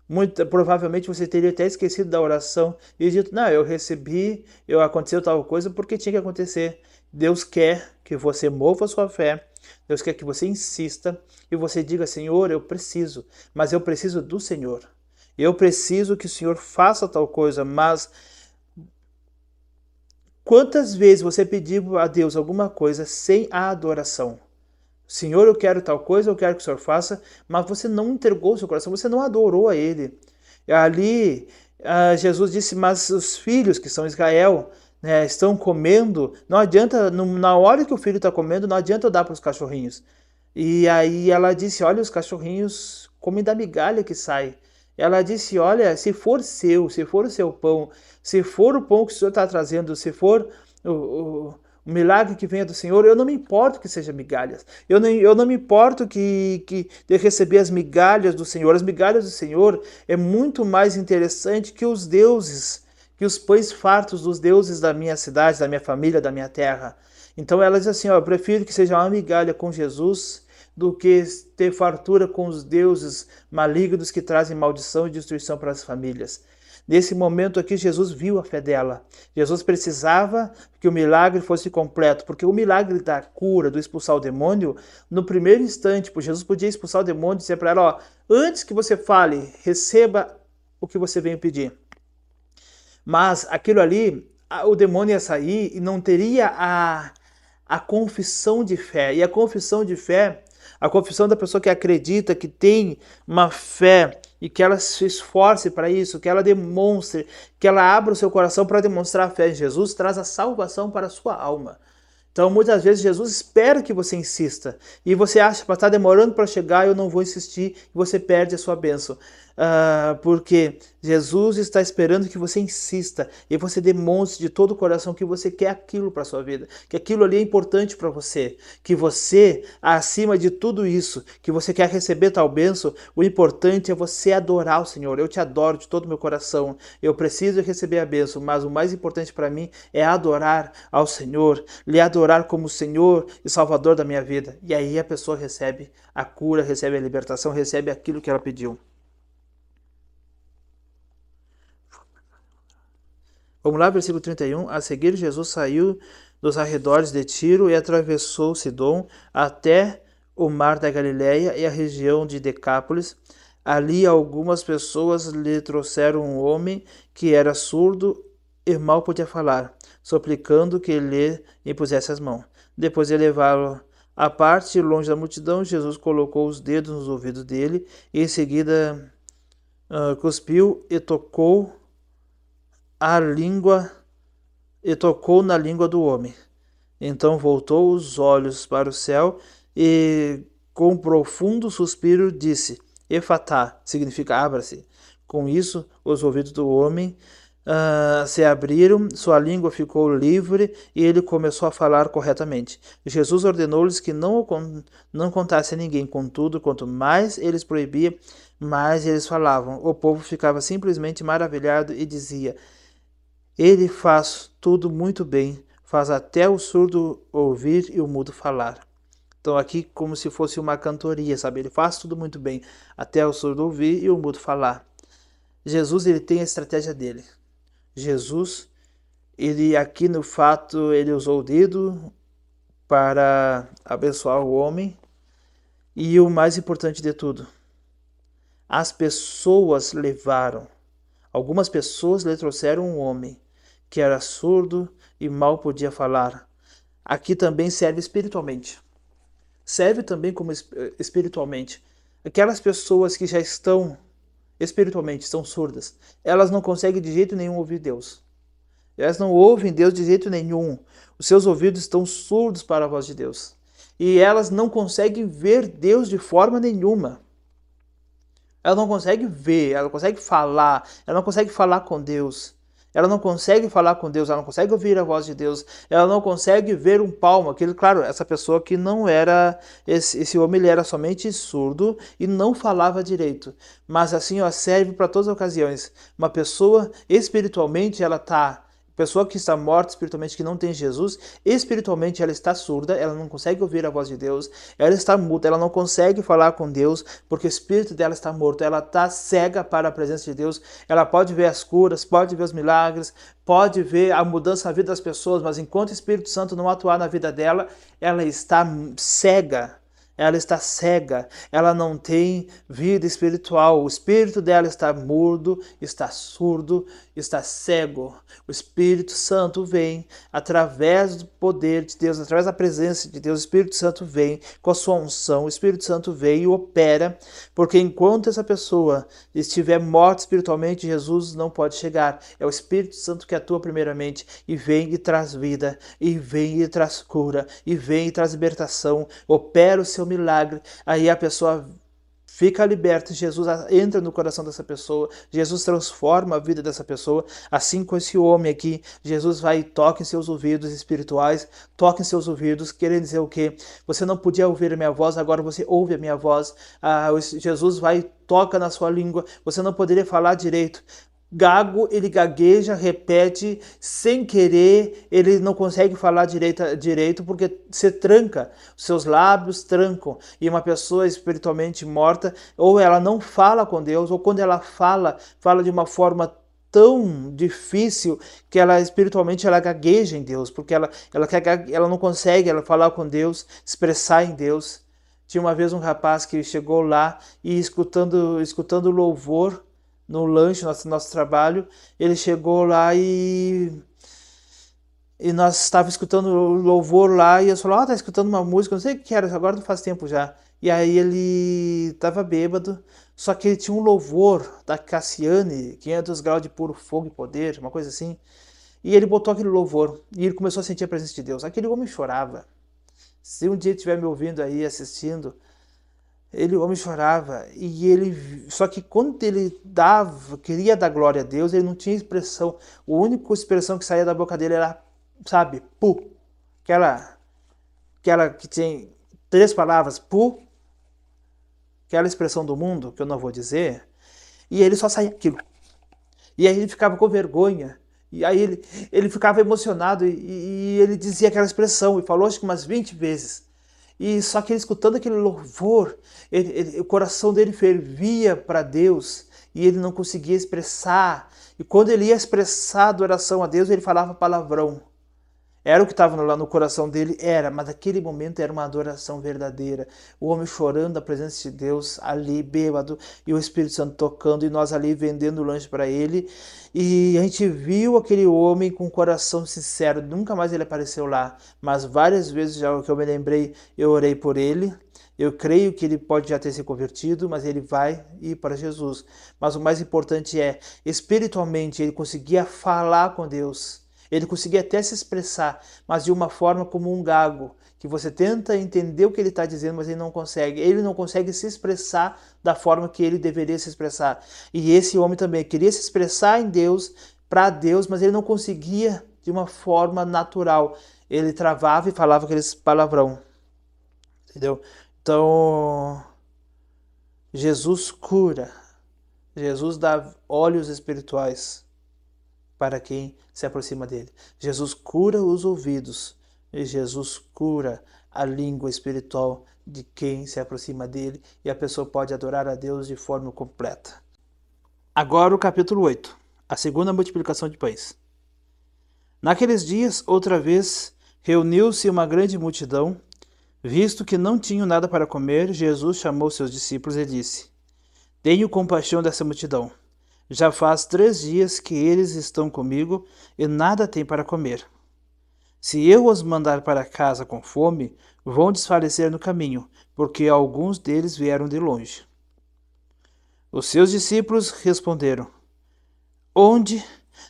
muito provavelmente você teria até esquecido da oração e dito, não, eu recebi, aconteceu tal coisa porque tinha que acontecer. Deus quer que você mova a sua fé, Deus quer que você insista e você diga, Senhor, eu preciso, mas eu preciso do Senhor. Eu preciso que o Senhor faça tal coisa, mas quantas vezes você pediu a Deus alguma coisa sem a adoração? Senhor, eu quero tal coisa, eu quero que o Senhor faça, mas você não entregou o seu coração, você não adorou a Ele. Ali, Jesus disse, mas os filhos que são Israel, né, estão comendo, não adianta, na hora que o filho está comendo, não adianta eu dar para os cachorrinhos. E aí ela disse, olha, os cachorrinhos comem da migalha que sai. Ela disse, olha, se for o seu pão, se for o pão que o Senhor está trazendo, se for o milagre que venha do Senhor, eu não me importo que seja migalhas. Eu não me importo de receber as migalhas do Senhor. As migalhas do Senhor é muito mais interessante que os deuses, que os pães fartos dos deuses da minha cidade, da minha família, da minha terra. Então ela diz assim, ó, eu prefiro que seja uma migalha com Jesus do que ter fartura com os deuses malignos que trazem maldição e destruição para as famílias. Nesse momento aqui, Jesus viu a fé dela. Jesus precisava que o milagre fosse completo, porque o milagre da cura, do expulsar o demônio, no primeiro instante, Jesus podia expulsar o demônio e dizer para ela, ó, antes que você fale, receba o que você veio pedir. Mas aquilo ali, o demônio ia sair e não teria a confissão de fé. E a confissão de fé, a confissão da pessoa que acredita, que tem uma fé e que ela se esforce para isso, que ela demonstre, que ela abra o seu coração para demonstrar a fé em Jesus, traz a salvação para a sua alma. Então, muitas vezes, Jesus espera que você insista. E você acha, que está demorando para chegar, eu não vou insistir, e você perde a sua bênção. Porque Jesus está esperando que você insista e você demonstre de todo o coração que você quer aquilo para a sua vida, que aquilo ali é importante para você, que você, acima de tudo isso, que você quer receber tal bênção, o importante é você adorar o Senhor. Eu te adoro de todo o meu coração, eu preciso receber a bênção, mas o mais importante para mim é adorar ao Senhor, lhe adorar como Senhor e Salvador da minha vida. E aí a pessoa recebe a cura, recebe a libertação, recebe aquilo que ela pediu. Vamos lá, versículo 31. A seguir, Jesus saiu dos arredores de Tiro e atravessou Sidom até o mar da Galileia e a região de Decápolis. Ali algumas pessoas lhe trouxeram um homem que era surdo e mal podia falar, suplicando que lhe impusesse as mãos. Depois de levá-lo à parte, longe da multidão, Jesus colocou os dedos nos ouvidos dele e em seguida cuspiu e tocou na língua do homem. Então voltou os olhos para o céu e com um profundo suspiro disse, Efatá, significa abra-se. Com isso, os ouvidos do homem se abriram, sua língua ficou livre e ele começou a falar corretamente. Jesus ordenou-lhes que não contasse a ninguém. Contudo, quanto mais eles proibia, mais eles falavam. O povo ficava simplesmente maravilhado e dizia, ele faz tudo muito bem, faz até o surdo ouvir e o mudo falar. Então aqui como se fosse uma cantoria, sabe? Ele faz tudo muito bem, até o surdo ouvir e o mudo falar. Jesus, ele tem a estratégia dele. Jesus, ele aqui no fato, ele usou o dedo para abençoar o homem. E o mais importante de tudo, as pessoas levaram, algumas pessoas lhe trouxeram um homem que era surdo e mal podia falar. Aqui também serve espiritualmente. Serve também como espiritualmente. Aquelas pessoas que já estão espiritualmente, estão surdas, elas não conseguem de jeito nenhum ouvir Deus. Elas não ouvem Deus de jeito nenhum. Os seus ouvidos estão surdos para a voz de Deus. E elas não conseguem ver Deus de forma nenhuma. Ela não consegue ver, ela não consegue falar, ela não consegue falar com Deus. Ela não consegue falar com Deus, ela não consegue ouvir a voz de Deus, ela não consegue ver um palmo. Aquele, claro, essa pessoa que não era, esse homem ele era somente surdo e não falava direito. Mas assim, ó, serve para todas as ocasiões. Uma pessoa espiritualmente, pessoa que está morta espiritualmente, que não tem Jesus, espiritualmente ela está surda, ela não consegue ouvir a voz de Deus, ela está muda, ela não consegue falar com Deus, porque o espírito dela está morto, ela está cega para a presença de Deus, ela pode ver as curas, pode ver os milagres, pode ver a mudança na vida das pessoas, mas enquanto o Espírito Santo não atuar na vida dela, ela está cega. Ela está cega, ela não tem vida espiritual, o espírito dela está mudo, está surdo, está cego. O Espírito Santo vem através do poder de Deus, através da presença de Deus. O Espírito Santo vem com a sua unção, o Espírito Santo vem e opera, porque enquanto essa pessoa estiver morta espiritualmente, Jesus não pode chegar. É o Espírito Santo que atua primeiramente e vem e traz vida, e vem e traz cura, e vem e traz libertação, opera o seu milagre, aí a pessoa fica liberto, Jesus entra no coração dessa pessoa, Jesus transforma a vida dessa pessoa, assim com esse homem aqui, Jesus vai e toca em seus ouvidos espirituais, toca em seus ouvidos, querendo dizer o quê? Você não podia ouvir a minha voz, agora você ouve a minha voz. Jesus vai e toca na sua língua, você não poderia falar direito. Gago, ele gagueja, repete, sem querer, ele não consegue falar direito porque se tranca, os seus lábios trancam. E uma pessoa espiritualmente morta, ou ela não fala com Deus, ou quando ela fala de uma forma tão difícil que ela espiritualmente ela gagueja em Deus, porque ela não consegue ela falar com Deus, expressar em Deus. Tinha uma vez um rapaz que chegou lá e escutando louvor, no lanche, nosso trabalho, ele chegou lá e nós estávamos escutando louvor lá, e eu falei, tá escutando uma música, não sei o que era, agora não faz tempo já. E aí ele estava bêbado, só que ele tinha um louvor da Cassiane, 500 graus de puro fogo e poder, uma coisa assim. E ele botou aquele louvor, e ele começou a sentir a presença de Deus. Aquele homem chorava. Se um dia estiver me ouvindo aí, assistindo, o homem chorava, só que quando ele queria dar glória a Deus, ele não tinha expressão. A única expressão que saía da boca dele era, sabe, pu. Aquela que tem 3 palavras, pu. Aquela expressão do mundo, que eu não vou dizer. E ele só saía aquilo. E aí ele ficava com vergonha. E aí ele ficava emocionado e ele dizia aquela expressão, e falou acho que umas 20 vezes. E só que ele escutando aquele louvor, o coração dele fervia para Deus e ele não conseguia expressar. E quando ele ia expressar a adoração a Deus, ele falava palavrão. Era o que estava lá no coração dele, mas naquele momento era uma adoração verdadeira. O homem chorando a presença de Deus, ali bêbado, e o Espírito Santo tocando, e nós ali vendendo lanche para ele. E a gente viu aquele homem com o coração sincero, nunca mais ele apareceu lá, mas várias vezes, já que eu me lembrei, eu orei por ele. Eu creio que ele pode já ter se convertido, mas ele vai ir para Jesus. Mas o mais importante é, espiritualmente, ele conseguia falar com Deus. Ele conseguia até se expressar, mas de uma forma como um gago, que você tenta entender o que ele está dizendo, mas ele não consegue. Ele não consegue se expressar da forma que ele deveria se expressar. E esse homem também queria se expressar em Deus, para Deus, mas ele não conseguia de uma forma natural. Ele travava e falava aqueles palavrão. Entendeu? Então, Jesus cura. Jesus dá olhos espirituais para quem se aproxima dele. Jesus cura os ouvidos e Jesus cura a língua espiritual de quem se aproxima dele, e a pessoa pode adorar a Deus de forma completa. Agora o capítulo 8, a segunda multiplicação de pães. Naqueles dias, outra vez, reuniu-se uma grande multidão. Visto que não tinham nada para comer, Jesus chamou seus discípulos e disse: Tenho compaixão dessa multidão. Já faz 3 dias que eles estão comigo e nada têm para comer. Se eu os mandar para casa com fome, vão desfalecer no caminho, porque alguns deles vieram de longe. Os seus discípulos responderam: Onde,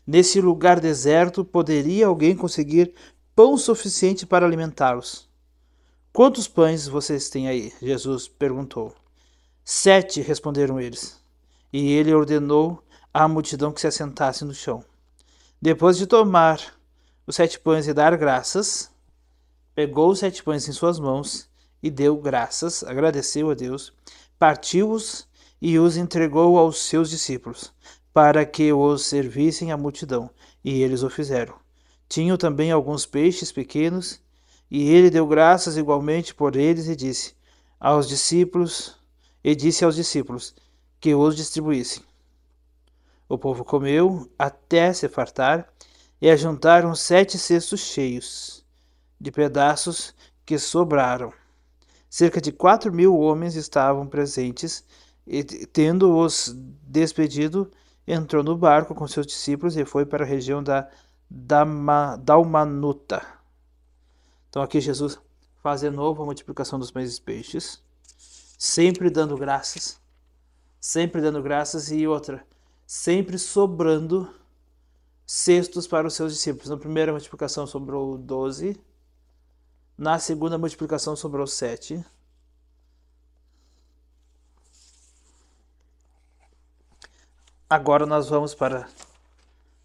nesse lugar deserto, poderia alguém conseguir pão suficiente para alimentá-los? Quantos pães vocês têm aí? Jesus perguntou. 7, responderam eles. E ele ordenou à multidão que se assentasse no chão. Depois de tomar os 7 pães e dar graças, pegou os 7 pães em suas mãos e deu graças, agradeceu a Deus, partiu-os e os entregou aos seus discípulos, para que os servissem à multidão, e eles o fizeram. Tinham também alguns peixes pequenos, e ele deu graças igualmente por eles e disse aos discípulos que os distribuíssem. O povo comeu até se fartar, e ajuntaram 7 cestos cheios de pedaços que sobraram. Cerca de 4.000 homens estavam presentes, e, tendo-os despedido, entrou no barco com seus discípulos e foi para a região da Dalmanuta. Então aqui Jesus faz de novo a multiplicação dos pães e peixes, sempre dando graças, e outra, sempre sobrando cestos para os seus discípulos. Na primeira multiplicação sobrou 12, na segunda multiplicação sobrou 7. Agora nós vamos para...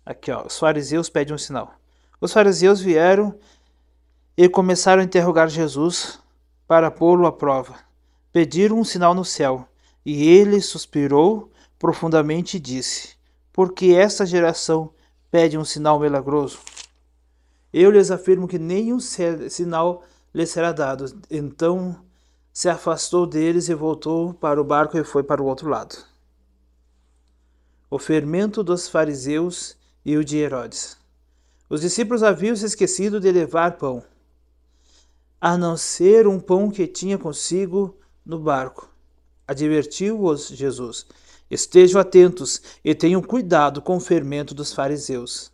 Aqui, ó. Os fariseus pedem um sinal. Os fariseus vieram e começaram a interrogar Jesus para pô-lo à prova. Pediram um sinal no céu. E ele suspirou profundamente e disse: Por que esta geração pede um sinal milagroso? Eu lhes afirmo que nenhum sinal lhes será dado. Então se afastou deles e voltou para o barco e foi para o outro lado. O fermento dos fariseus e o de Herodes. Os discípulos haviam se esquecido de levar pão, a não ser um pão que tinha consigo no barco. Advertiu-os Jesus: Estejam atentos e tenham cuidado com o fermento dos fariseus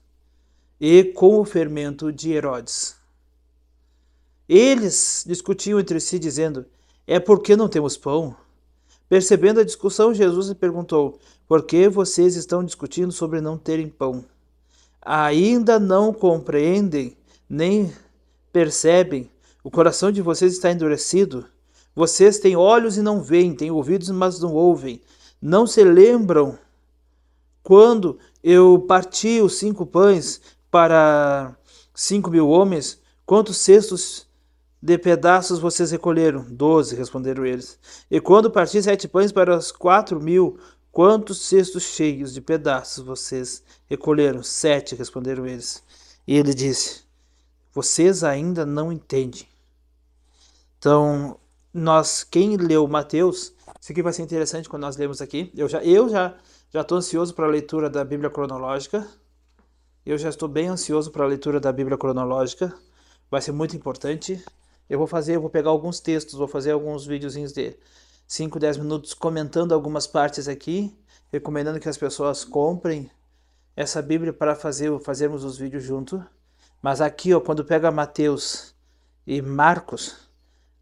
e com o fermento de Herodes. Eles discutiam entre si, dizendo: É porque não temos pão? Percebendo a discussão, Jesus lhe perguntou: Por que vocês estão discutindo sobre não terem pão? Ainda não compreendem, nem percebem? O coração de vocês está endurecido? Vocês têm olhos e não veem, têm ouvidos, mas não ouvem. Não se lembram quando eu parti os 5 pães para 5.000 homens? Quantos cestos de pedaços vocês recolheram? 12, responderam eles. E quando parti 7 pães para os 4.000, quantos cestos cheios de pedaços vocês recolheram? 7, responderam eles. E ele disse: Vocês ainda não entendem. Então, quem leu Mateus, isso aqui vai ser interessante quando nós lemos aqui. Eu já estou ansioso para a leitura da Bíblia cronológica. Eu já estou bem ansioso para a leitura da Bíblia cronológica. Vai ser muito importante. Eu vou pegar alguns textos, vou fazer alguns videozinhos de 5, 10 minutos comentando algumas partes aqui, recomendando que as pessoas comprem essa Bíblia para fazermos os vídeos junto. Mas aqui, ó, quando pega Mateus e Marcos,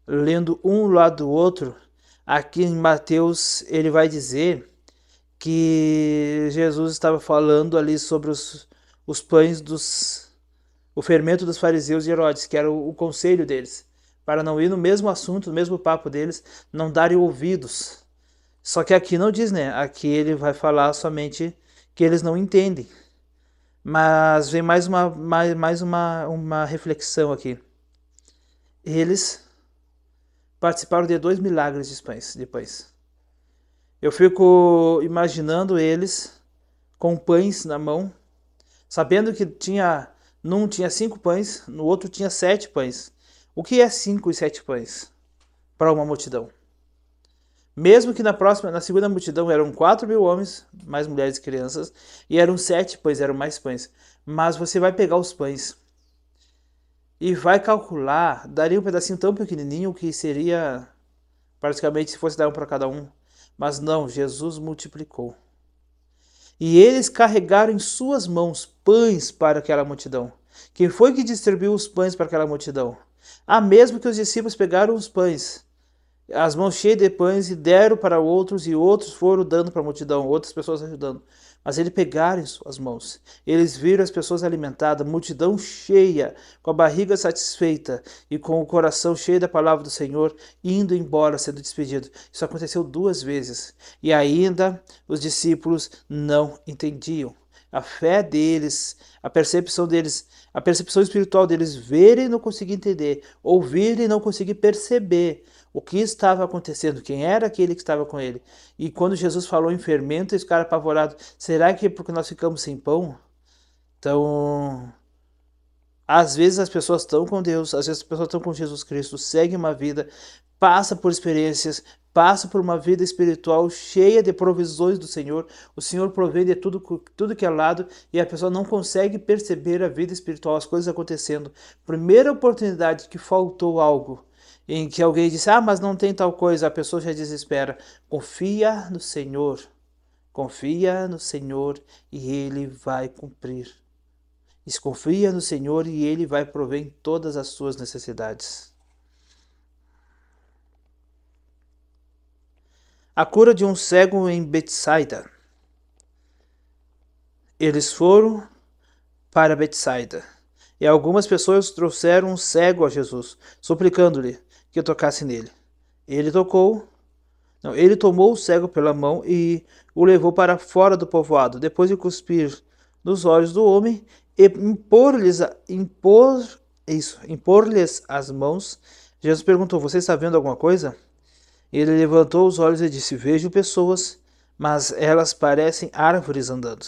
lendo um lado do outro, aqui em Mateus ele vai dizer que Jesus estava falando ali sobre os pães o fermento dos fariseus e Herodes, que era o conselho deles, para não ir no mesmo assunto, no mesmo papo deles, não darem ouvidos. Só que aqui não diz, né? Aqui ele vai falar somente que eles não entendem. Mas vem mais uma reflexão aqui. Eles participaram de 2 milagres de pães. Eu fico imaginando eles com pães na mão, sabendo que num tinha 5 pães, no outro tinha 7 pães. O que é 5 e 7 pães para uma multidão? Mesmo que na segunda multidão eram 4.000 homens, mais mulheres e crianças, e eram 7 pães, eram mais pães. Mas você vai pegar os pães e vai calcular, daria um pedacinho tão pequenininho que seria praticamente se fosse dar um para cada um. Mas não, Jesus multiplicou. E eles carregaram em suas mãos pães para aquela multidão. Quem foi que distribuiu os pães para aquela multidão? Mesmo que os discípulos pegaram os pães, as mãos cheias de pães, e deram para outros, e outros foram dando para a multidão, outras pessoas ajudando. Mas eles pegaram em suas mãos. Eles viram as pessoas alimentadas, multidão cheia, com a barriga satisfeita e com o coração cheio da palavra do Senhor, indo embora, sendo despedido. Isso aconteceu 2 vezes. E ainda os discípulos não entendiam. A fé deles, a percepção espiritual deles, verem e não conseguir entender, ouvir e não conseguir perceber o que estava acontecendo, quem era aquele que estava com ele. E quando Jesus falou em fermento, esse cara apavorado, será que é porque nós ficamos sem pão? Então, às vezes as pessoas estão com Deus, às vezes as pessoas estão com Jesus Cristo, seguem uma vida, passa por experiências, passa por uma vida espiritual cheia de provisões do Senhor. O Senhor provê de tudo que é lado, e a pessoa não consegue perceber a vida espiritual, as coisas acontecendo. Primeira oportunidade que faltou algo, em que alguém disse: mas não tem tal coisa, a pessoa já desespera. Confia no Senhor e Ele vai cumprir. Confia no Senhor e Ele vai prover em todas as suas necessidades. A cura de um cego em Betsaida. Eles foram para Betsaida, e algumas pessoas trouxeram um cego a Jesus, suplicando-lhe que tocasse nele. Ele tocou, Não, ele tomou o cego pela mão e o levou para fora do povoado, depois de cuspir nos olhos do homem e impor-lhes as mãos. Jesus perguntou: Você está vendo alguma coisa? Ele levantou os olhos e disse: Vejo pessoas, mas elas parecem árvores andando.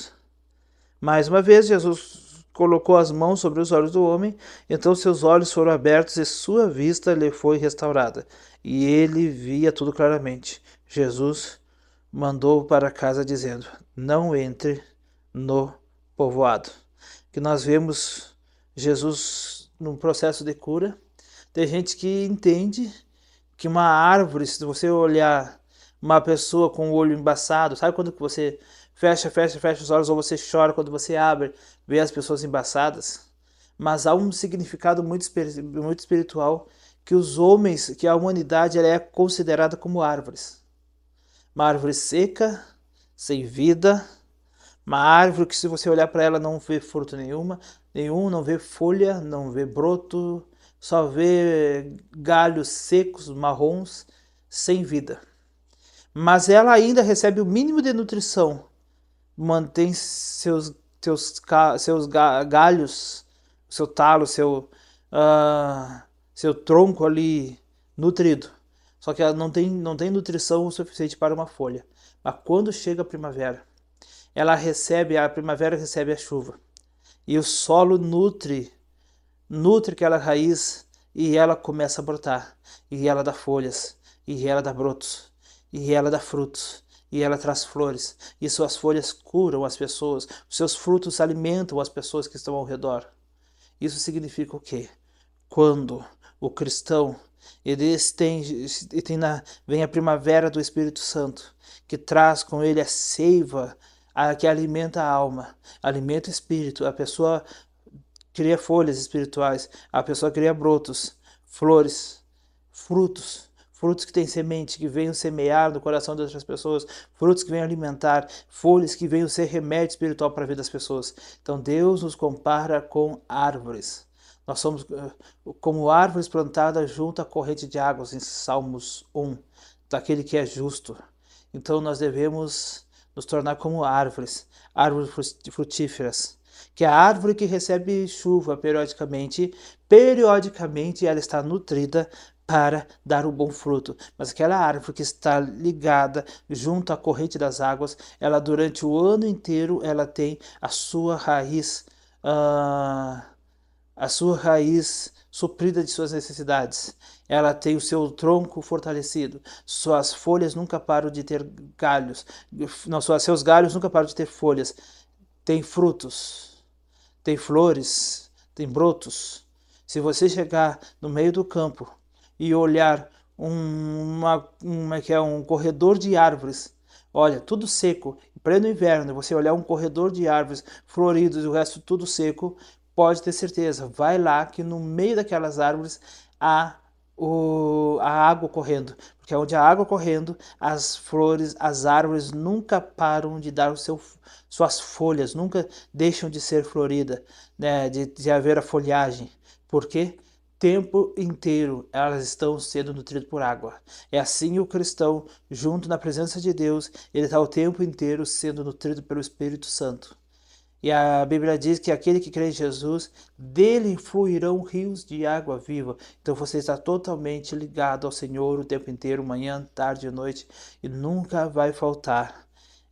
Mais uma vez, Jesus colocou as mãos sobre os olhos do homem, então seus olhos foram abertos e sua vista lhe foi restaurada, e ele via tudo claramente. Jesus mandou para casa dizendo: Não entre no povoado. Que nós vemos Jesus num processo de cura. Tem gente que entende que uma árvore, se você olhar uma pessoa com o olho embaçado, sabe quando que você fecha os olhos, ou você chora quando você abre, vê as pessoas embaçadas? Mas há um significado muito espiritual, que os homens, que a humanidade, ela é considerada como árvores. Uma árvore seca, sem vida, uma árvore que se você olhar para ela não vê fruto nenhum, não vê folha, não vê broto, só vê galhos secos, marrons, sem vida. Mas ela ainda recebe o mínimo de nutrição, mantém seus galhos, seu talo, seu tronco ali nutrido. Só que ela não tem nutrição o suficiente para uma folha. Mas quando chega a primavera, a primavera recebe a chuva. E o solo nutre aquela raiz, e ela começa a brotar. E ela dá folhas, e ela dá brotos, e ela dá frutos, e ela traz flores. E suas folhas curam as pessoas, os seus frutos alimentam as pessoas que estão ao redor. Isso significa o quê? Quando o cristão vem a primavera do Espírito Santo, que traz com ele a seiva, que alimenta a alma, alimenta o espírito, a pessoa cria folhas espirituais, a pessoa cria brotos, flores, frutos que têm semente, que venham semear no coração de outras pessoas, frutos que venham alimentar, folhas que venham ser remédio espiritual para a vida das pessoas. Então Deus nos compara com árvores. Nós somos como árvores plantadas junto à corrente de águas, em Salmos 1, daquele que é justo. Então nós devemos nos tornar como árvores frutíferas, que é a árvore que recebe chuva periodicamente ela está nutrida para dar um bom fruto. Mas aquela árvore que está ligada junto à corrente das águas, ela durante o ano inteiro ela tem a sua raiz suprida de suas necessidades. Ela tem o seu tronco fortalecido, suas folhas nunca param de ter galhos, seus galhos nunca param de ter folhas, tem frutos, tem flores, tem brotos. Se você chegar no meio do campo e olhar um corredor de árvores, olha, tudo seco, em pleno inverno, você olhar um corredor de árvores floridos e o resto tudo seco, pode ter certeza, vai lá que no meio daquelas árvores há a água correndo, porque onde a água correndo, as flores, as árvores nunca param de dar suas folhas, nunca deixam de ser floridas, né, de haver a folhagem. Por quê? Tempo inteiro elas estão sendo nutridas por água. É assim o cristão, junto na presença de Deus, ele está o tempo inteiro sendo nutrido pelo Espírito Santo. E a Bíblia diz que aquele que crê em Jesus, dele fluirão rios de água viva. Então você está totalmente ligado ao Senhor o tempo inteiro, manhã, tarde e noite, e nunca vai faltar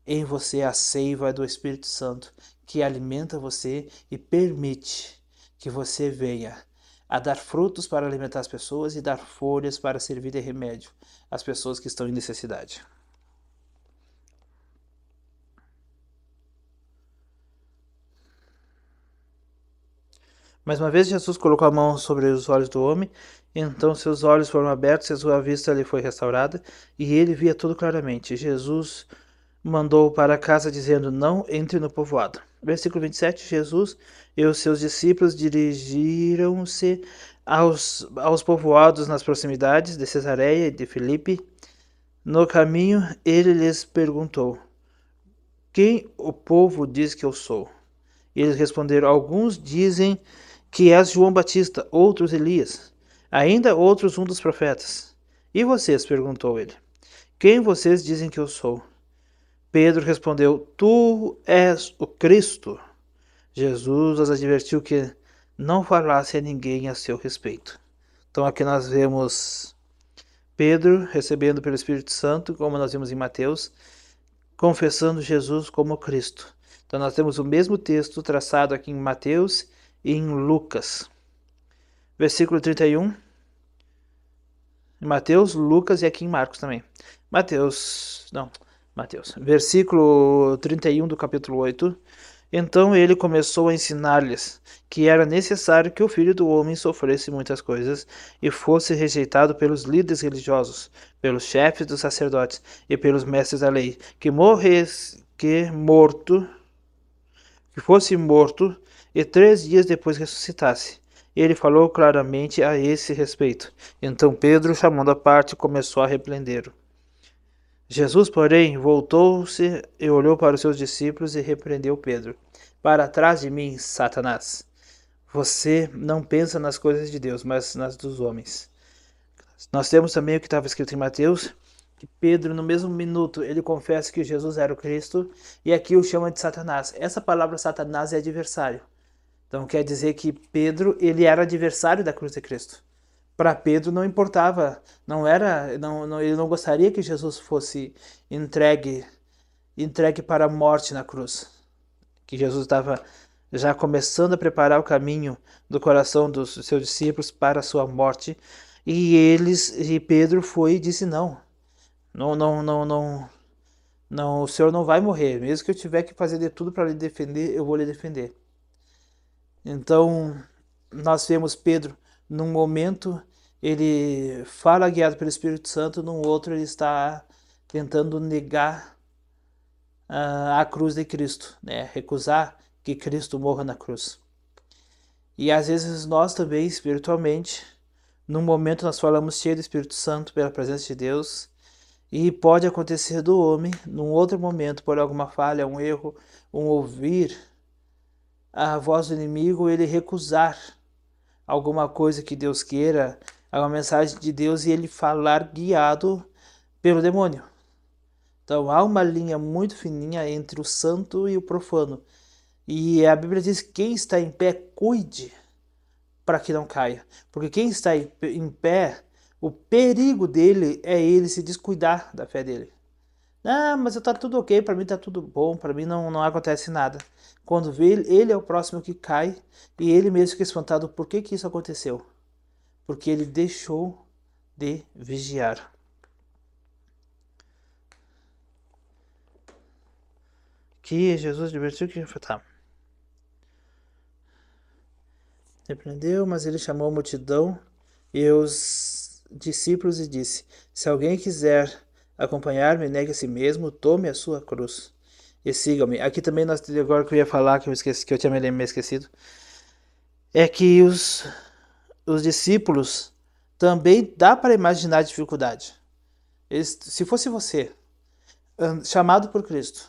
em você a seiva do Espírito Santo, que alimenta você e permite que você venha a dar frutos para alimentar as pessoas e dar folhas para servir de remédio às pessoas que estão em necessidade. Mais uma vez, Jesus colocou a mão sobre os olhos do homem, então seus olhos foram abertos e a sua vista lhe foi restaurada, e ele via tudo claramente. Jesus mandou para casa dizendo: Não entre no povoado. Versículo 27, Jesus e os seus discípulos dirigiram-se aos povoados nas proximidades de Cesareia e de Filipe. No caminho, ele lhes perguntou: Quem o povo diz que eu sou? E eles responderam: Alguns dizem que és João Batista, outros Elias, ainda outros um dos profetas. E vocês? Perguntou ele. quem vocês dizem que eu sou? Pedro respondeu, tu és o Cristo. Jesus os advertiu que não falasse a ninguém a seu respeito. Então aqui nós vemos Pedro recebendo pelo Espírito Santo, como nós vimos em Mateus, confessando Jesus como Cristo. Então nós temos o mesmo texto traçado aqui em Mateus e em Lucas. Versículo 31. Em Mateus, Lucas e aqui em Marcos também. Mateus. Versículo 31 do capítulo 8. Então ele começou a ensinar-lhes que era necessário que o Filho do Homem sofresse muitas coisas e fosse rejeitado pelos líderes religiosos, pelos chefes dos sacerdotes e pelos mestres da lei, que fosse morto e 3 dias depois ressuscitasse. Ele falou claramente a esse respeito. Então Pedro, chamando à parte, começou a repreendê-lo. Jesus, porém, voltou-se e olhou para os seus discípulos e repreendeu Pedro. Para trás de mim, Satanás. Você não pensa nas coisas de Deus, mas nas dos homens. Nós temos também o que estava escrito em Mateus, que Pedro, no mesmo minuto, ele confessa que Jesus era o Cristo, e aqui o chama de Satanás. Essa palavra Satanás é adversário. Então quer dizer que Pedro, ele era adversário da cruz de Cristo. Para Pedro não importava, ele não gostaria que Jesus fosse entregue para a morte na cruz. Que Jesus estava já começando a preparar o caminho do coração dos seus discípulos para a sua morte, e Pedro foi e disse não, o Senhor não vai morrer, mesmo que eu tiver que fazer de tudo para lhe defender, eu vou lhe defender. Então nós vemos Pedro num momento ele fala guiado pelo Espírito Santo, num outro ele está tentando negar a cruz de Cristo, né? Recusar que Cristo morra na cruz. E às vezes nós também, espiritualmente, num momento nós falamos cheio do Espírito Santo pela presença de Deus, e pode acontecer do homem, num outro momento, por alguma falha, um erro, um ouvir a voz do inimigo, ele recusar alguma coisa que Deus queira, alguma mensagem de Deus, e ele falar guiado pelo demônio. Então há uma linha muito fininha entre o santo e o profano. E a Bíblia diz que quem está em pé, cuide para que não caia. Porque quem está em pé, o perigo dele é ele se descuidar da fé dele. Ah, mas está tudo ok, para mim está tudo bom, para mim não acontece nada. Quando vê ele é o próximo que cai, e ele mesmo fica espantado. Por que isso aconteceu? Porque ele deixou de vigiar. Que Jesus divertiu que tá. Repreendeu, mas ele chamou a multidão e os discípulos e disse: se alguém quiser acompanhar-me, negue a si mesmo, tome a sua cruz e siga-me. Aqui também agora que eu ia falar, que eu tinha me esquecido, é que os discípulos também dá para imaginar a dificuldade. Se fosse você, chamado por Cristo,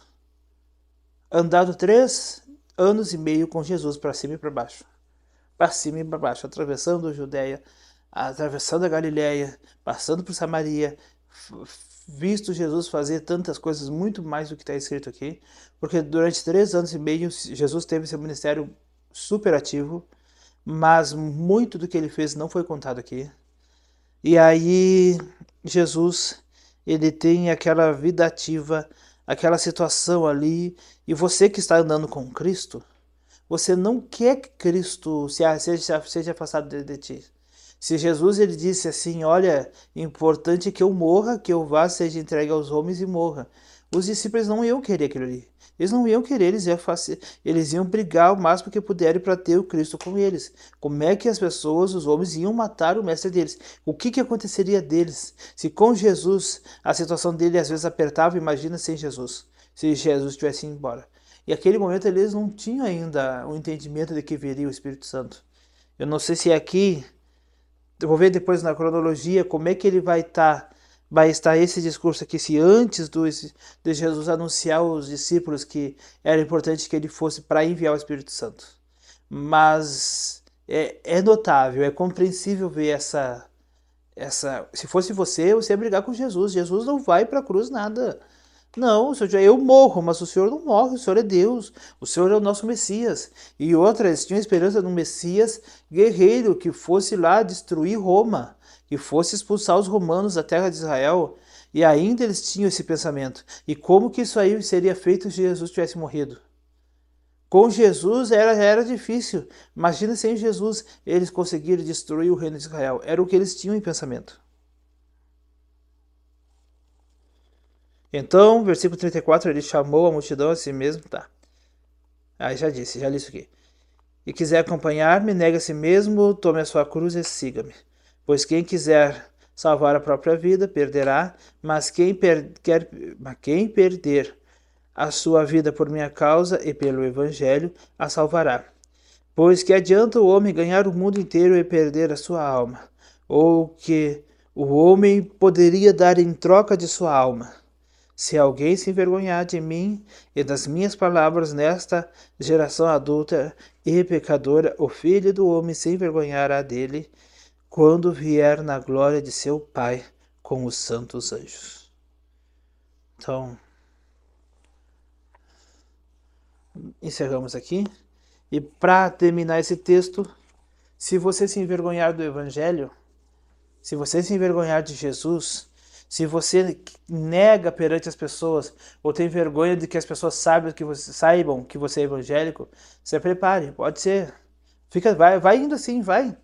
andado 3 anos e meio com Jesus para cima e para baixo, atravessando a Judéia, atravessando a Galiléia, passando por Samaria, visto Jesus fazer tantas coisas, muito mais do que está escrito aqui, porque durante 3 anos e meio Jesus teve seu ministério super ativo, mas muito do que ele fez não foi contado aqui. E aí Jesus, ele tem aquela vida ativa, aquela situação ali, e você que está andando com Cristo, você não quer que Cristo seja afastado de ti. Se Jesus ele disse assim, olha, importante é que eu morra, que eu vá, seja entregue aos homens e morra. Os discípulos não iam querer aquilo ali. Eles não iam querer, eles iam brigar o máximo que puderem para ter o Cristo com eles. Como é que as pessoas, os homens, iam matar o mestre deles? O que aconteceria deles? Se com Jesus a situação dele às vezes apertava, imagina sem Jesus. Se Jesus tivesse ido embora. E naquele momento eles não tinham ainda o entendimento de que viria o Espírito Santo. Eu não sei se aqui, eu vou ver depois na cronologia como é que ele vai estar esse discurso aqui, se antes de Jesus anunciar aos discípulos que era importante que ele fosse para enviar o Espírito Santo. Mas é notável, é compreensível ver Se fosse você ia brigar com Jesus. Jesus não vai para a cruz nada. Não, eu morro, mas o Senhor não morre, o Senhor é Deus, o Senhor é o nosso Messias. E outra, eles tinham esperança num Messias guerreiro que fosse lá destruir Roma, que fosse expulsar os romanos da terra de Israel. E ainda eles tinham esse pensamento. E como que isso aí seria feito se Jesus tivesse morrido? Com Jesus era difícil. Imagina sem Jesus eles conseguiram destruir o reino de Israel. Era o que eles tinham em pensamento. Então, versículo 34, ele chamou a multidão a si mesmo. Tá. Aí já li isso aqui. E quiser acompanhar-me, negue a si mesmo, tome a sua cruz e siga-me. Pois quem quiser salvar a própria vida, perderá, mas quem perder a sua vida por minha causa e pelo Evangelho, a salvará. Pois que adianta o homem ganhar o mundo inteiro e perder a sua alma? Ou que o homem poderia dar em troca de sua alma? Se alguém se envergonhar de mim e das minhas palavras nesta geração adulta e pecadora, o Filho do Homem se envergonhará dele quando vier na glória de seu Pai com os santos anjos. Então, encerramos aqui. E para terminar esse texto, se você se envergonhar do Evangelho, se você se envergonhar de Jesus, se você nega perante as pessoas ou tem vergonha de que as pessoas saibam que você é evangélico, se prepare, pode ser. Vai indo assim, vai.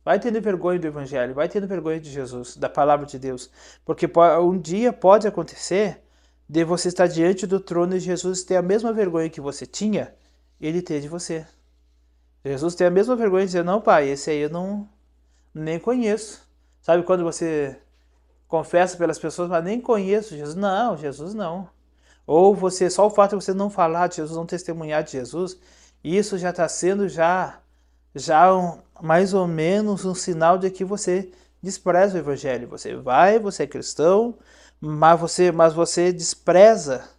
Vai tendo vergonha do Evangelho, vai tendo vergonha de Jesus, da palavra de Deus. Porque um dia pode acontecer de você estar diante do trono e Jesus ter a mesma vergonha que você tinha, ele ter de você. Jesus tem a mesma vergonha de dizer, não, pai, esse aí eu nem conheço. Sabe quando você confessa pelas pessoas, mas nem conheço Jesus? Não, Jesus não. Ou só o fato de você não falar de Jesus, não testemunhar de Jesus, isso já está sendo mais ou menos um sinal de que você despreza o Evangelho. Você é cristão, mas você despreza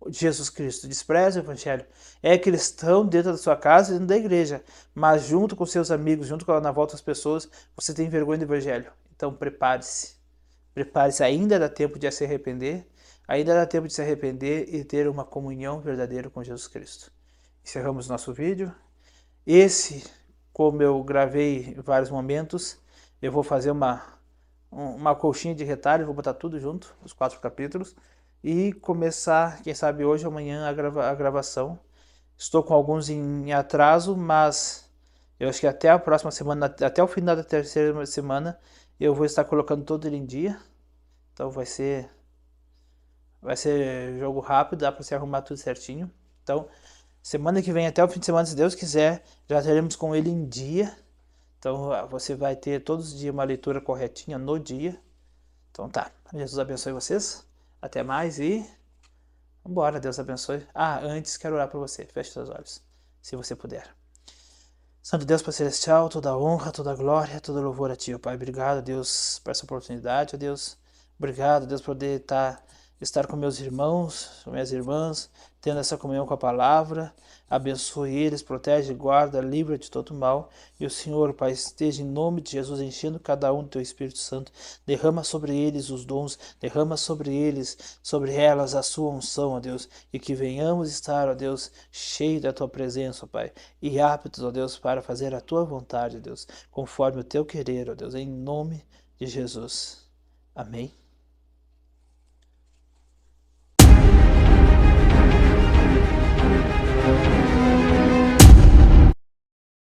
Jesus Cristo, despreza o Evangelho. É cristão dentro da sua casa e dentro da igreja, mas junto com seus amigos, na volta das pessoas, você tem vergonha do Evangelho. Então prepare-se. Prepare-se, ainda dá tempo de se arrepender, ainda dá tempo de se arrepender e ter uma comunhão verdadeira com Jesus Cristo. Encerramos nosso vídeo. Como eu gravei em vários momentos, eu vou fazer uma colchinha de retalho, vou botar tudo junto, os 4 capítulos, e começar, quem sabe hoje ou amanhã, a gravação. Estou com alguns em atraso, mas eu acho que até a próxima semana, até o final da terceira semana, eu vou estar colocando todo ele em dia. Então vai ser jogo rápido, dá para se arrumar tudo certinho. Então, semana que vem, até o fim de semana, se Deus quiser, já teremos com ele em dia. Então você vai ter todos os dias uma leitura corretinha no dia. Então tá, Jesus abençoe vocês. Até mais e vambora, Deus abençoe. Antes quero orar por você. Feche seus olhos, se você puder. Santo Deus Pai Celestial, toda honra, toda glória, todo louvor a Ti, ó Pai. Obrigado, Deus, por essa oportunidade, ó Deus. Obrigado, Deus, por poder estar com meus irmãos, com minhas irmãs, tendo essa comunhão com a palavra. Abençoe eles, protege, guarda, livra de todo mal. E o Senhor, Pai, esteja em nome de Jesus enchendo cada um do Teu Espírito Santo. Derrama sobre eles os dons, derrama sobre eles, sobre elas a Sua unção, ó Deus. E que venhamos estar, ó Deus, cheio da Tua presença, ó Pai. E aptos, ó Deus, para fazer a Tua vontade, ó Deus, conforme o Teu querer, ó Deus, em nome de Jesus. Amém.